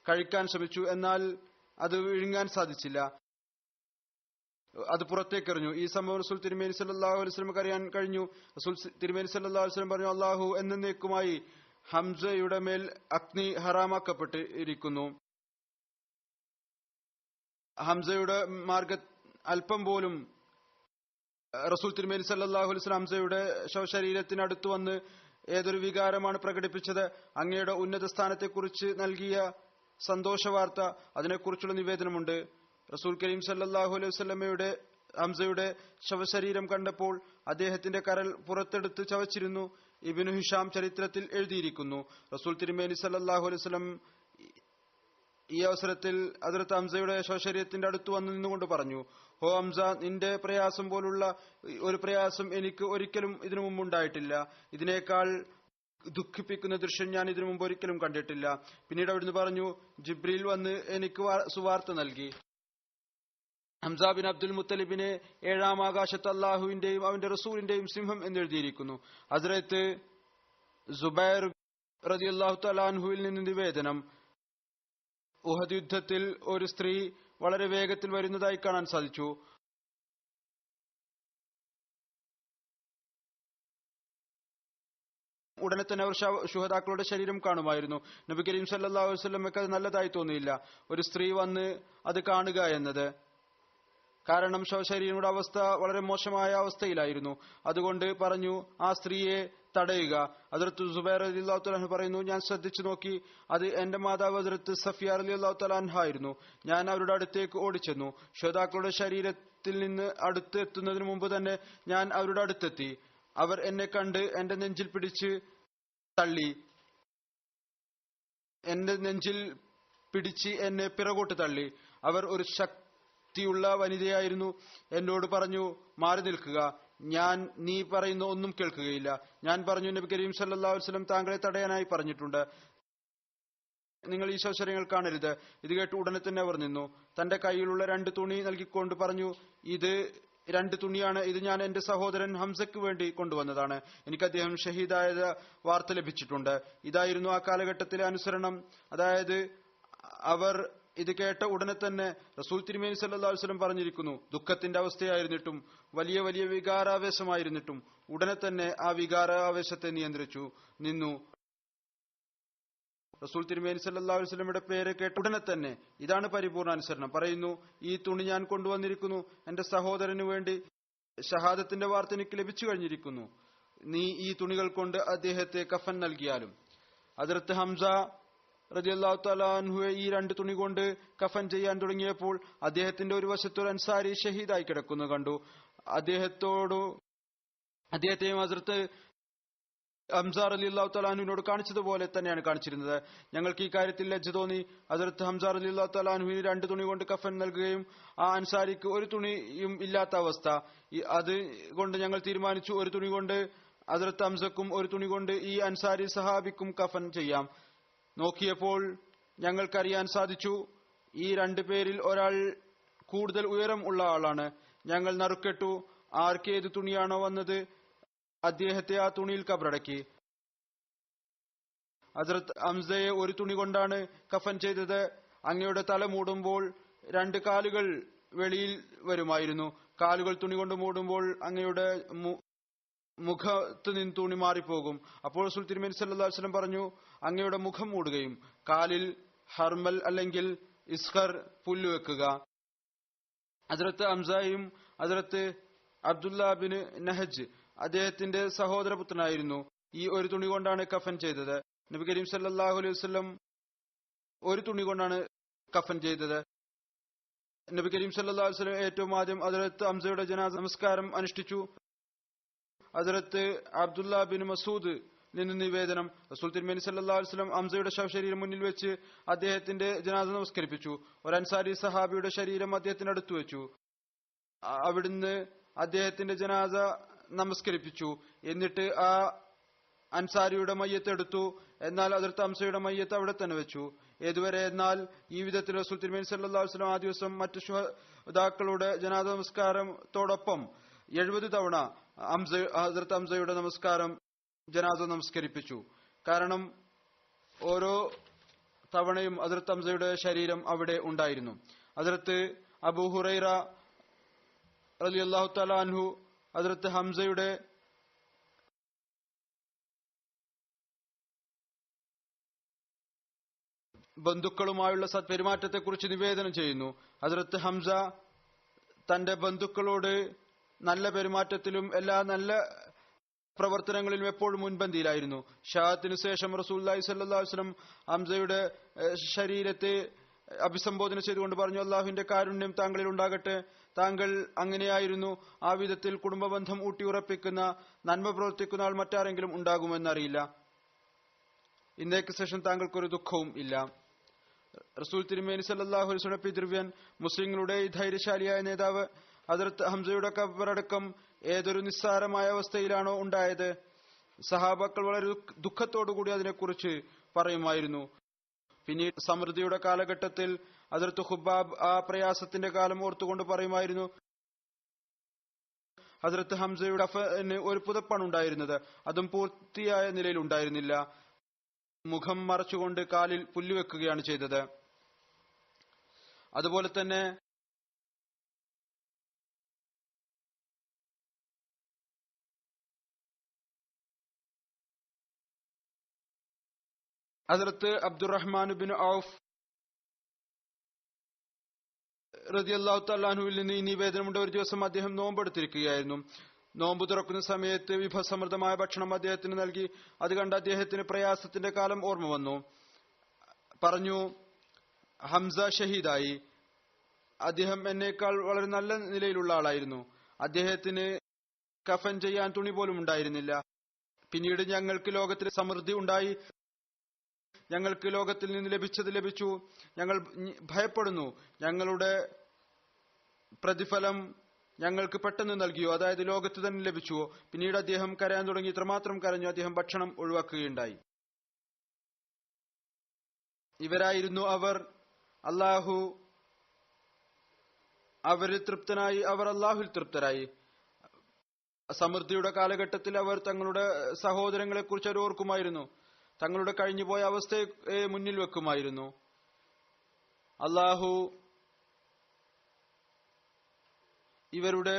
കഴിക്കാൻ ശ്രമിച്ചു. എന്നാൽ അത് വിഴുങ്ങാൻ സാധിച്ചില്ല. അത് പുറത്തേക്കെറിഞ്ഞു. ഈ സംഭവം റസൂൽ തിരുമേനി സല്ലല്ലാഹു അലൈഹി വസല്ലമക്ക് അറിയാൻ കഴിഞ്ഞു. റസൂൽ തിരുമേനി സല്ലല്ലാഹു അലൈഹി വസല്ലം പറഞ്ഞു, അല്ലാഹു എന്നേക്കുമായി ഹംസയുടെ മേൽ അഗ്നി ഹറാമാക്കപ്പെട്ടിരിക്കുന്നു. ഹംസയുടെ മാർഗ അല്പം പോലും റസൂൽ തിരുമേനി സല്ലല്ലാഹു അലൈഹി വസല്ലം ഹംസയുടെ ശവശരീരത്തിനടുത്ത് വന്ന് ഏതൊരു വികാരമാണ് പ്രകടിപ്പിച്ചത്? അങ്ങയുടെ ഉന്നത സ്ഥാനത്തെക്കുറിച്ച് നൽകിയ സന്തോഷവാർത്ത, അതിനെക്കുറിച്ചുള്ള നിവേദനമുണ്ട്. റസൂൽ കരീം സല്ലല്ലാഹു അലൈഹി വസല്ലമയുടെ ഹംസയുടെ ശവശരീരം കണ്ടപ്പോൾ അദ്ദേഹത്തിന്റെ കരൾ പുറത്തെടുത്ത് ചവച്ചിരുന്നു. ഇബ്നു ഹിഷാം ചരിത്രത്തിൽ എഴുതിയിരിക്കുന്നു. റസൂൽ തിരുമേനി സല്ലല്ലാഹു അലൈഹി വസല്ലം ഈ അവസരത്തിൽ ഹദ്റത്ത് ഹംസയുടെ ശവശരീരത്തിന്റെ അടുത്ത് വന്നു നിന്നുകൊണ്ട് പറഞ്ഞു, ഹോ ഹംസ, നിന്റെ പ്രയാസം പോലുള്ള ഒരു പ്രയാസം എനിക്ക് ഒരിക്കലും ഇതിനു മുമ്പ് ഉണ്ടായിട്ടില്ല. ഇതിനേക്കാൾ ദുഃഖിപ്പിക്കുന്ന ദൃശ്യം ഞാൻ ഇതിനു മുമ്പ് ഒരിക്കലും കണ്ടിട്ടില്ല. പിന്നീട് അവിടുന്ന് പറഞ്ഞു, ജിബ്രീൽ വന്ന് എനിക്ക് സുവാർത്ത നൽകി. ഹംസ ബിൻ അബ്ദുൽ മുത്തലിബിനെ 7-ാം ആകാശത്ത് അള്ളാഹുവിന്റെയും അവന്റെ റസൂലിന്റെയും സിംഹം എന്നെഴുതിയിരിക്കുന്നു. ഹസ്രത്ത് സുബൈർ റളിയല്ലാഹു തആല അൻഹുവിൽ നിന്ന് നിവേദനം, ഉഹദ് യുദ്ധത്തിൽ ഒരു സ്ത്രീ വളരെ വേഗത്തിൽ വരുന്നതായി കാണാൻ സാധിച്ചു. ഉടനെ തന്നെ അവർ ശുഹദാക്കളുടെ ശരീരം കാണുമായിരുന്നു. നബി കരീം സല്ലല്ലാഹു അലൈഹി വസല്ലമക്ക് അത് നല്ലതായി തോന്നിയില്ല, ഒരു സ്ത്രീ വന്ന് അത് കാണുക എന്നത്. കാരണം ശവശരീരങ്ങളുടെ അവസ്ഥ വളരെ മോശമായ അവസ്ഥയിലായിരുന്നു. അതുകൊണ്ട് പറഞ്ഞു, ആ സ്ത്രീയെ തടയുക. ഹദ്റത്ത് സുബൈർ റളിയല്ലാഹു തആല അൻഹു പറയുന്നു, ഞാൻ ശ്രദ്ധിച്ചു നോക്കി. അത് എന്റെ മാതാവ് ഹദ്റത്ത് സഫിയ റളിയല്ലാഹു തആല അൻഹ ആയിരുന്നു. ഞാൻ അവരുടെ അടുത്തേക്ക് ഓടിച്ചെന്നു. ശ്രോതാക്കളുടെ ശരീരത്തിൽ നിന്ന് അടുത്ത് എത്തുന്നതിന് മുമ്പ് തന്നെ ഞാൻ അവരുടെ അടുത്തെത്തി. അവർ എന്നെ കണ്ട് എന്റെ നെഞ്ചിൽ പിടിച്ച് തള്ളി. എന്റെ നെഞ്ചിൽ പിടിച്ച് എന്നെ പിറകോട്ട് തള്ളി. അവർ ഒരു ശക്തിയുള്ള വനിതയായിരുന്നു. എന്നോട് പറഞ്ഞു, മാറി നിൽക്കുക, ഞാൻ നീ പറയുന്ന ഒന്നും കേൾക്കുകയില്ല. ഞാൻ പറഞ്ഞു, നബി കരീം സല്ലല്ലാഹു അലൈഹി വസല്ലം താങ്കളെ തടയാനായി പറഞ്ഞിട്ടുണ്ട്. നിങ്ങൾ ഈ ശവശരീരങ്ങൾ കാണരുത്. ഇത് കേട്ട് ഉടനെ തന്നെ അവർ നിന്നു. തന്റെ കയ്യിലുള്ള 2 തുണി നൽകിക്കൊണ്ട് പറഞ്ഞു, ഇത് രണ്ട് തുണിയാണ്. ഇത് ഞാൻ എന്റെ സഹോദരൻ ഹംസയ്ക്ക് വേണ്ടി കൊണ്ടുവന്നതാണ്. എനിക്ക് അദ്ദേഹം ഷഹീദായ വാർത്ത ലഭിച്ചിട്ടുണ്ട്. ഇതായിരുന്നു ആ കാലഘട്ടത്തിലെ അനുസരണം. അതായത് അവർ ഇത് കേട്ട ഉടനെ തന്നെ റസൂൽ തിരുമേനി സല്ലല്ലാഹു അലൈഹി വസല്ലം പറഞ്ഞിരിക്കുന്നു, ദുഃഖത്തിന്റെ അവസ്ഥയായിരുന്നിട്ടും വലിയ വലിയ വികാരാവേശമായിരുന്നിട്ടും ഉടനെ തന്നെ ആ വികാരാവേശത്തെ നിയന്ത്രിച്ചു നിന്നു. റസൂൽ തിരുമേനി സല്ലല്ലാഹു അലൈഹി വസല്ലമയുടെ പേര് കേട്ട ഉടനെ തന്നെ ഇതാണ് പരിപൂർണ അനുസരണം. പറയുന്നു, ഈ തുണി ഞാൻ കൊണ്ടുവന്നിരിക്കുന്നു, എന്റെ സഹോദരന് വേണ്ടി ഷഹാദത്തിന്റെ വാർത്ത എനിക്ക് ലഭിച്ചു കഴിഞ്ഞിരിക്കുന്നു. നീ ഈ തുണികൾ കൊണ്ട് അദ്ദേഹത്തെ കഫൻ നൽകിയാലും. ഹദ്റത്ത് ഹംസ റളിയല്ലാഹു തആല അൻഹുവെ ഈ രണ്ട് തുണി കൊണ്ട് കഫൻ ചെയ്യാൻ തുടങ്ങിയപ്പോൾ അദ്ദേഹത്തിന്റെ ഒരു വശത്തൊരു അൻസാരി ഷഹീദായി കിടക്കുന്നു കണ്ടു. അദ്ദേഹത്തെയും ഹദ്റത്ത് ഹംസ റളിയല്ലാഹു തആല അൻഹുവിനോട് കാണിച്ചതുപോലെ തന്നെയാണ് കാണിച്ചിരുന്നത്. ഞങ്ങൾക്ക് ഈ കാര്യത്തിൽ ലജ്ജ തോന്നി. ഹദ്റത്ത് ഹംസ റളിയല്ലാഹു തആല അൻഹുവിന് രണ്ട് തുണി കൊണ്ട് കഫൻ നൽകുകയും ആ അൻസാരിക്ക് ഒരു തുണിയും ഇല്ലാത്ത അവസ്ഥ. അതുകൊണ്ട് ഞങ്ങൾ തീരുമാനിച്ചു, ഒരു തുണി കൊണ്ട് ഹദ്റത്ത് ഹംസക്കും ഒരു തുണി കൊണ്ട് ഈ അൻസാരി സഹാബിക്കും കഫൻ ചെയ്യാം. നോക്കിയപ്പോൾ ഞങ്ങൾക്കറിയാൻ സാധിച്ചു, ഈ രണ്ടു പേരിൽ ഒരാൾ കൂടുതൽ ഉയരം ഉള്ള ആളാണ്. ഞങ്ങൾ നറുക്കെട്ടു, ആർക്ക് ഏത് തുണിയാണോ വന്നത് അദ്ദേഹത്തെ ആ തുണിയിൽ കബറടക്കി. ഹദ്റത്ത് ഹംസയെ ഒരു തുണി കൊണ്ടാണ് കഫൻ ചെയ്തത്. അങ്ങയുടെ തല മൂടുമ്പോൾ രണ്ട് കാലുകൾ വെളിയിൽ വരുമായിരുന്നു. കാലുകൾ തുണി കൊണ്ട് മൂടുമ്പോൾ അങ്ങയുടെ മുഖത്ത് നിന്ന് തുണി മാറിപ്പോകും. അപ്പോൾ റസൂൽ തിരുമേനി സല്ലല്ലാഹു അലൈഹി വസല്ലം പറഞ്ഞു, അങ്ങയുടെ മുഖം മൂടുകയും കാലിൽ ഹർമൽ അല്ലെങ്കിൽ ഇസ്ഖർ പുല്ല് വെക്കുക. ഹദ്റത്ത് ഹംസയും ഹദ്റത്ത് അബ്ദുല്ല ബിൻ നഹജ് അദ്ദേഹത്തിന്റെ സഹോദരപുത്രനായിരുന്നു. ഈ ഒരു തുണി കൊണ്ടാണ് കഫൻ ചെയ്തത്. നബി കരീം സല്ലല്ലാഹു അലൈഹി വസല്ലം ഒരു തുണി കൊണ്ടാണ് കഫൻ ചെയ്തത്. നബി കരീം സല്ലല്ലാഹു അലൈഹി വസല്ലം ഏറ്റവും ആദ്യം ഹദ്റത്ത് ഹംസയുടെ ജനാസ നമസ്കാരം അനുഷ്ഠിച്ചു. ഹദ്റത്ത് അബ്ദുല്ല ബിൻ മസൂദ് നിന്ന് നിവേദനം, റസൂൽ തിരുമേനി സല്ലല്ലാഹു അലൈഹി വസല്ലം ഹംസയുടെ ശവശരീരം മുന്നിൽ വെച്ച് അദ്ദേഹത്തിന്റെ ജനാസ നമസ്കരിപ്പിച്ചു. ഒരു അൻസാരി സഹാബിയുടെ ശരീരം അദ്ദേഹത്തിന് അടുത്തു വെച്ചു. അവിടുന്ന് അദ്ദേഹത്തിന്റെ ജനാസ നമസ്കരിപ്പിച്ചു. എന്നിട്ട് ആ അൻസാരിയുടെ മയ്യത്ത് എടുത്തു. എന്നാൽ ഹദ്റത്ത് ഹംസയുടെ മയ്യത്ത് അവിടെ തന്നെ വെച്ചു. ഏതുവരെ എന്നാൽ ഈ വിധത്തിൽ റസൂൽ തിരുമേനി സല്ലല്ലാഹു അലൈഹി വസല്ലം ആ ദിവസം മറ്റു ശുഹദാക്കളുടെ ജനാസ നമസ്കാരത്തോടൊപ്പം 70 തവണ ഹദ്റത്ത് ഹംസയുടെ ജനാസ നമസ്കരിപ്പിച്ചു. കാരണം ഓരോ തവണയും ഹദ്റത്ത് ഹംസയുടെ ശരീരം അവിടെ ഉണ്ടായിരുന്നു. ഹദ്റത്ത് അബൂ ഹുറൈറ റളിയല്ലാഹു തആല അൻഹു ഹദ്റത്ത് ഹംസയുടെ ബന്ധുക്കളുമായുള്ള സത്പെരുമാറ്റത്തെക്കുറിച്ച് നിവേദനം ചെയ്യുന്നു. ഹദ്റത്ത് ഹംസ തന്റെ ബന്ധുക്കളോട് നല്ല പെരുമാറ്റത്തിലും എല്ലാ നല്ല പ്രവർത്തനങ്ങളിലും എപ്പോഴും മുൻപന്തിയിലായിരുന്നു. ഷഹാദത്തിനു ശേഷം റസൂലുള്ളാഹി സ്വല്ലല്ലാഹു അലൈഹി വസല്ലം ഹംസയുടെ ശരീരത്തെ അഭിസംബോധന ചെയ്തുകൊണ്ട് പറഞ്ഞു, അല്ലാഹുവിന്റെ കാരുണ്യം താങ്കളിൽ ഉണ്ടാകട്ടെ. താങ്കൾ അങ്ങനെയായിരുന്നു. ആ വിധത്തിൽ കുടുംബബന്ധം ഊട്ടിയുറപ്പിക്കുന്ന നന്മ പ്രവർത്തിക്കുന്ന ആൾ മറ്റാരെങ്കിലും ഉണ്ടാകുമെന്നറിയില്ല. ഇന്നേക്ക് ശേഷം താങ്കൾക്കൊരു ദുഃഖവും ഇല്ല. റസൂൽ തിരുമേനി സല്ലല്ലാഹു അലൈഹി വസല്ലം പിതൃവ്യൻ മുസ്ലിങ്ങളുടെ ധൈര്യശാലിയായ നേതാവ് ഹദ്റത്ത് ഹംസയുടെ ഖബറടക്കം ഏതൊരു നിസ്സാരമായ അവസ്ഥയിലാണോ ഉണ്ടായത്, സഹാബാക്കൾ വളരെ ദുഃഖത്തോടുകൂടി അതിനെക്കുറിച്ച് പറയുമായിരുന്നു. പിന്നീട് സമൃദ്ധിയുടെ കാലഘട്ടത്തിൽ ഹദ്റത്ത് ഖുബ്ബാബ് ആ പ്രയാസത്തിന്റെ കാലം ഓർത്തുകൊണ്ട് പറയുമായിരുന്നു, ഹദ്റത്ത് ഹംസയുടെ കഫന് ഒരു പുതപ്പാണ് ഉണ്ടായിരുന്നത്. അതും പൂർത്തിയായ നിലയിൽ ഉണ്ടായിരുന്നില്ല. മുഖം മറച്ചുകൊണ്ട് കാലിൽ പുല്ലുവെക്കുകയാണ് ചെയ്തത്. അതുപോലെ തന്നെ ഹദ്റത്ത് അബ്ദുറഹ്മാൻ ബിൻ ഔഫ് റളിയല്ലാഹു തആല അൻഹുവിൽ നിന്ന് ഈ നിവേദനമുണ്ട്. ഒരു ദിവസം അദ്ദേഹം നോമ്പെടുത്തിരിക്കുകയായിരുന്നു. നോമ്പ് തുറക്കുന്ന സമയത്ത് വിഭവസമൃദ്ധമായ ഭക്ഷണം അദ്ദേഹത്തിന് നൽകി. അത് കണ്ട് അദ്ദേഹത്തിന് പ്രയാസത്തിന്റെ കാലം ഓർമ്മ വന്നു. പറഞ്ഞു, ഹംസ ഷഹീദായി. അദ്ദേഹം എന്നേക്കാൾ വളരെ നല്ല നിലയിലുള്ള ആളായിരുന്നു. അദ്ദേഹത്തിന് കഫൻ ചെയ്യാൻ തുണി പോലും ഉണ്ടായിരുന്നില്ല. പിന്നീട് ഞങ്ങൾക്ക് ലോകത്തിൽ സമൃദ്ധി ഉണ്ടായി. ഞങ്ങൾക്ക് ലോകത്തിൽ നിന്ന് ലഭിച്ചത് ലഭിച്ചു. ഞങ്ങൾ ഭയപ്പെടുന്നു ഞങ്ങളുടെ പ്രതിഫലം ഞങ്ങൾക്ക് പെട്ടെന്ന് നൽകിയോ, അതായത് ലോകത്ത് തന്നെ ലഭിച്ചുവോ. പിന്നീട് അദ്ദേഹം കരയാൻ തുടങ്ങി. ഇത്രമാത്രം കരഞ്ഞു, അദ്ദേഹം ഭക്ഷണം ഒഴിവാക്കുകയുണ്ടായി. ഇവരായിരുന്നു അവർ. അല്ലാഹു അവരിൽ തൃപ്തനായി, അവർ അള്ളാഹുൽ തൃപ്തരായി. സമൃദ്ധിയുടെ കാലഘട്ടത്തിൽ അവർ തങ്ങളുടെ സഹോദരങ്ങളെ കുറിച്ച് ഓർക്കുമായിരുന്നു. തങ്ങളുടെ കഴിഞ്ഞുപോയ അവസ്ഥയെ മുന്നിൽ വെക്കുമായിരുന്നു. അള്ളാഹു ഇവരുടെ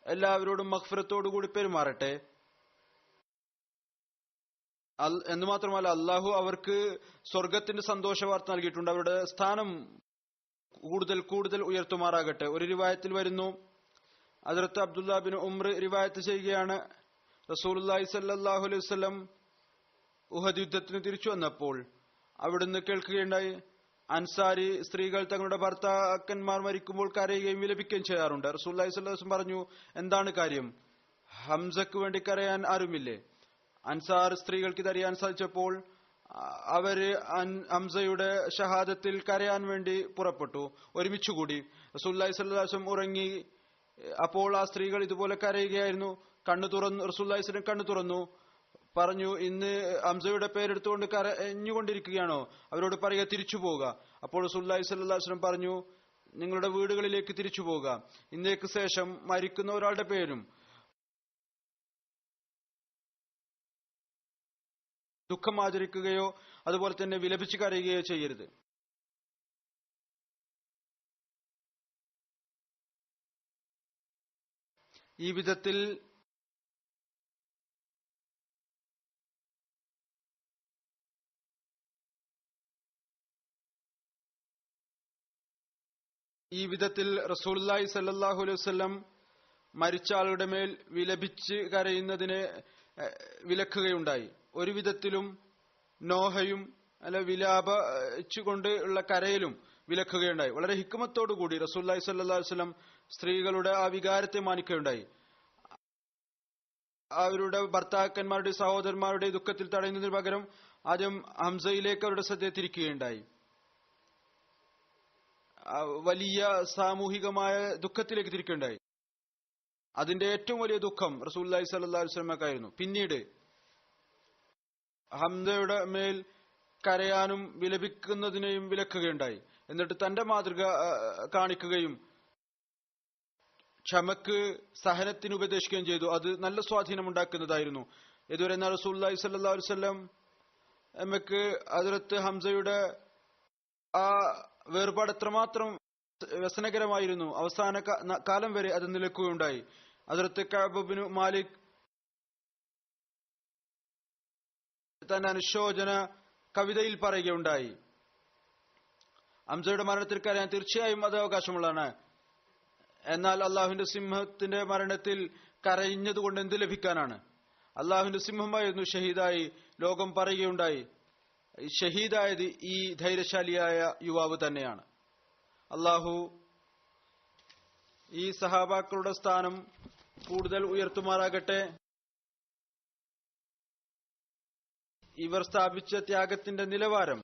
എല്ലാവരോടും മഗ്ഫിറത്തോടുകൂടി പെരുമാറട്ടെ. എന്ന് മാത്രമല്ല, അള്ളാഹു അവർക്ക് സ്വർഗത്തിന്റെ സന്തോഷ വാർത്ത നൽകിയിട്ടുണ്ട്. അവരുടെ സ്ഥാനം കൂടുതൽ കൂടുതൽ ഉയർത്തുമാറാകട്ടെ. ഒരു റിവായത്തിൽ വരുന്നു, ഹദ്റത്ത് അബ്ദുല്ലാ ബിൻ ഉംർ റിവായത്ത് ചെയ്യുകയാണ്, റസൂലുള്ളാഹി സ്വല്ലല്ലാഹു അലൈഹി വസല്ലം ഉഹദ് യുദ്ധത്തിന് തിരിച്ചു വന്നപ്പോൾ അവിടുന്ന് കേൾക്കുകയുണ്ടായി, അൻസാരി സ്ത്രീകൾ തങ്ങളുടെ ഭർത്താക്കന്മാർ മരിക്കുമ്പോൾ കരയുകയും വിലപിക്കുകയും ചെയ്യാറുണ്ട്. റസൂലുള്ളാഹി സ്വല്ലല്ലാഹു അലൈഹി വസല്ലം പറഞ്ഞു, എന്താണ് കാര്യം? ഹംസക്ക് വേണ്ടി കരയാൻ ആരുമില്ലേ? അൻസാർ സ്ത്രീകൾക്ക് ഇതറിയാൻ സാധിച്ചപ്പോൾ അവര് ഹംസയുടെ ഷഹാദത്തിൽ കരയാൻ വേണ്ടി പുറപ്പെട്ടു, ഒരുമിച്ചുകൂടി. റസൂലുള്ളാഹി സ്വല്ലല്ലാഹു അലൈഹി വസല്ലം ഉറങ്ങി. അപ്പോൾ ആ സ്ത്രീകൾ ഇതുപോലെ കരയുകയായിരുന്നു. കണ്ണു തുറന്നു. റസൂലുള്ളാഹി സ്വല്ലല്ലാഹു അലൈഹി വസല്ലം കണ്ണു തുറന്നു, പറഞ്ഞു, ഇന്ന് ഹംസയുടെ പേരെടുത്തുകൊണ്ട് കരഞ്ഞുകൊണ്ടിരിക്കുകയാണോ? അവരോട് പറയുക, തിരിച്ചു പോവുക. അപ്പോൾ റസൂലുള്ളാഹി സ്വല്ലല്ലാഹു അലൈഹി വസല്ലം പറഞ്ഞു, നിങ്ങളുടെ വീടുകളിലേക്ക് തിരിച്ചു പോവുക. ഇന്നേക്ക് ശേഷം മരിക്കുന്ന ഒരാളുടെ പേരും ദുഃഖം ആചരിക്കുകയോ അതുപോലെ തന്നെ വിലപിച്ച് കരയുകയോ ചെയ്യരുത്. ഈ വിധത്തിൽ റസൂലുള്ളാഹി സ്വല്ലല്ലാഹു അലൈഹി വസല്ലം മരിച്ച ആളുടെ മേൽ വിലപിച്ച് കരയുന്നതിനെ വിലക്കുകയുണ്ടായി. ഒരു വിധത്തിലും നോഹയും അല്ല വിലാപിച്ചുകൊണ്ട് ഉള്ള കരയിലും വിലക്കുകയുണ്ടായി. വളരെ ഹിക്മത്തോടുകൂടി റസൂലുള്ളാഹി സ്വല്ലല്ലാഹു അലൈഹി വസല്ലം സ്ത്രീകളുടെ ആ വികാരത്തെ മാനിക്കുകയുണ്ടായി. അവരുടെ ഭർത്താക്കന്മാരുടെ സഹോദരന്മാരുടെ ദുഃഖത്തിൽ തടയുന്നതിന് പകരം ആദ്യം ഹംസയിലേക്ക് അവരുടെ ശ്രദ്ധ തിരിക്കുകയുണ്ടായി. വലിയ സാമൂഹികമായ ദുഃഖത്തിലേക്ക് തിരിക്കുകയുണ്ടായി. അതിന്റെ ഏറ്റവും വലിയ ദുഃഖം റസൂലുള്ളാഹി സ്വല്ലല്ലാഹു അലൈഹി വസല്ലമക്കായിരുന്നു. പിന്നീട് ഹംസയുടെ മേൽ കരയാനും വിലപിക്കുന്നതിനെയും വിലക്കുകയുണ്ടായി. എന്നിട്ട് തന്റെ മാതൃക കാണിക്കുകയും ക്ഷമക്ക് സഹനത്തിന് ഉപദേശിക്കുകയും ചെയ്തു. അത് നല്ല സ്വാധീനം ഉണ്ടാക്കുന്നതായിരുന്നു. ഇതുവരെ റസൂലുള്ളാഹി സ്വല്ലല്ലാഹു അലൈഹി വസല്ലം എമ്മക്ക് ഹദ്റത്ത് ഹംസയുടെ ആ വേർപാട് എത്രമാത്രം വ്യസനകരമായിരുന്നു. അവസാന കാലം വരെ അത് നിലക്കുകയുണ്ടായി. ഹദ്റത്ത് കഅബ് ബിൻ മാലിക് തന്റെ അനുശോചന കവിതയിൽ പറയുകയുണ്ടായി, ഹംസയുടെ മരണത്തിൽ കരയാൻ തീർച്ചയായും അത് അവകാശമുള്ളതാണ്. എന്നാൽ അള്ളാഹുവിന്റെ സിംഹത്തിന്റെ മരണത്തിൽ കരഞ്ഞതുകൊണ്ട് എന്ത് ലഭിക്കാനാണ്? അള്ളാഹുവിന്റെ സിംഹമായിരുന്നു ഷഹീദായി. ലോകം പറയുകയുണ്ടായി, ഷഹീദായത് ഈ ധൈര്യശാലിയായ യുവാവ് തന്നെയാണ്. അള്ളാഹു ഈ സഹാബാക്കളുടെ സ്ഥാനം കൂടുതൽ ഉയർത്തുമാറാകട്ടെ. ഇവർ സ്ഥാപിച്ച ത്യാഗത്തിന്റെ നിലവാരം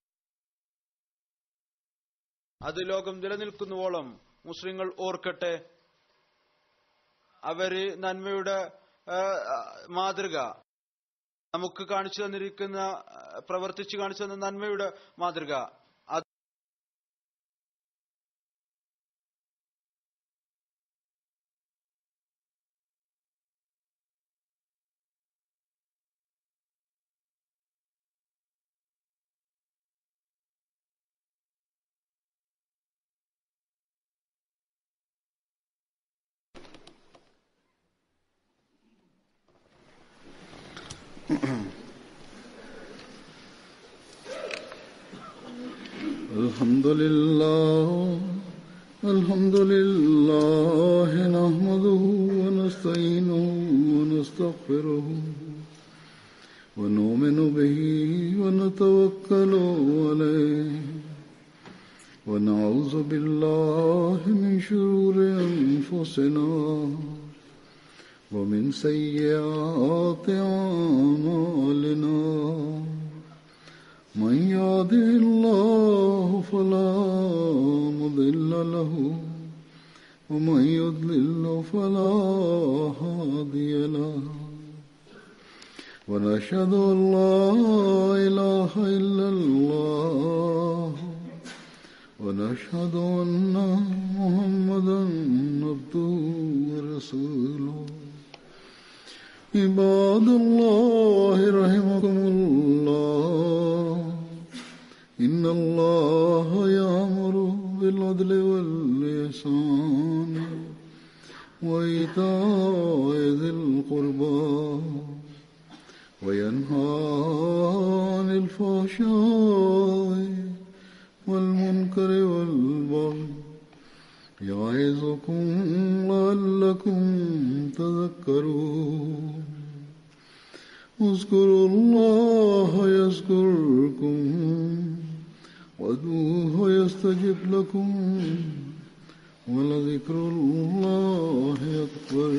അത് ലോകം നിലനിൽക്കുന്നുവോളം മുസ്ലിങ്ങൾ ഓർക്കട്ടെ. അവര് നന്മയുടെ മാതൃക നമുക്ക് കാണിച്ചു തന്നിരിക്കുന്ന, പ്രവർത്തിച്ചു കാണിച്ചു തന്ന നന്മയുടെ മാതൃക الحمد لله نحمده ونستعينه ونستغفره ونؤمن به ونتوكل عليه ونعوذ بالله من شرور أنفسنا ومن سيئات أعمالنا من يهده الله فلا مضل له ومن يضلل فلا هادي له ونشهد أن لا إله إلا الله ونشهد أن محمدا عبده ورسوله عباد الله رحمكم الله إن الله يأمر بالعدل والإحسان وإيتاء ذي القربى وينهى عن الفحشاء والمنكر والبغي يعظكم لعلكم تذكرون اذكروا الله يذكركم وادعوه يستجب لكم ولذكر الله أكبر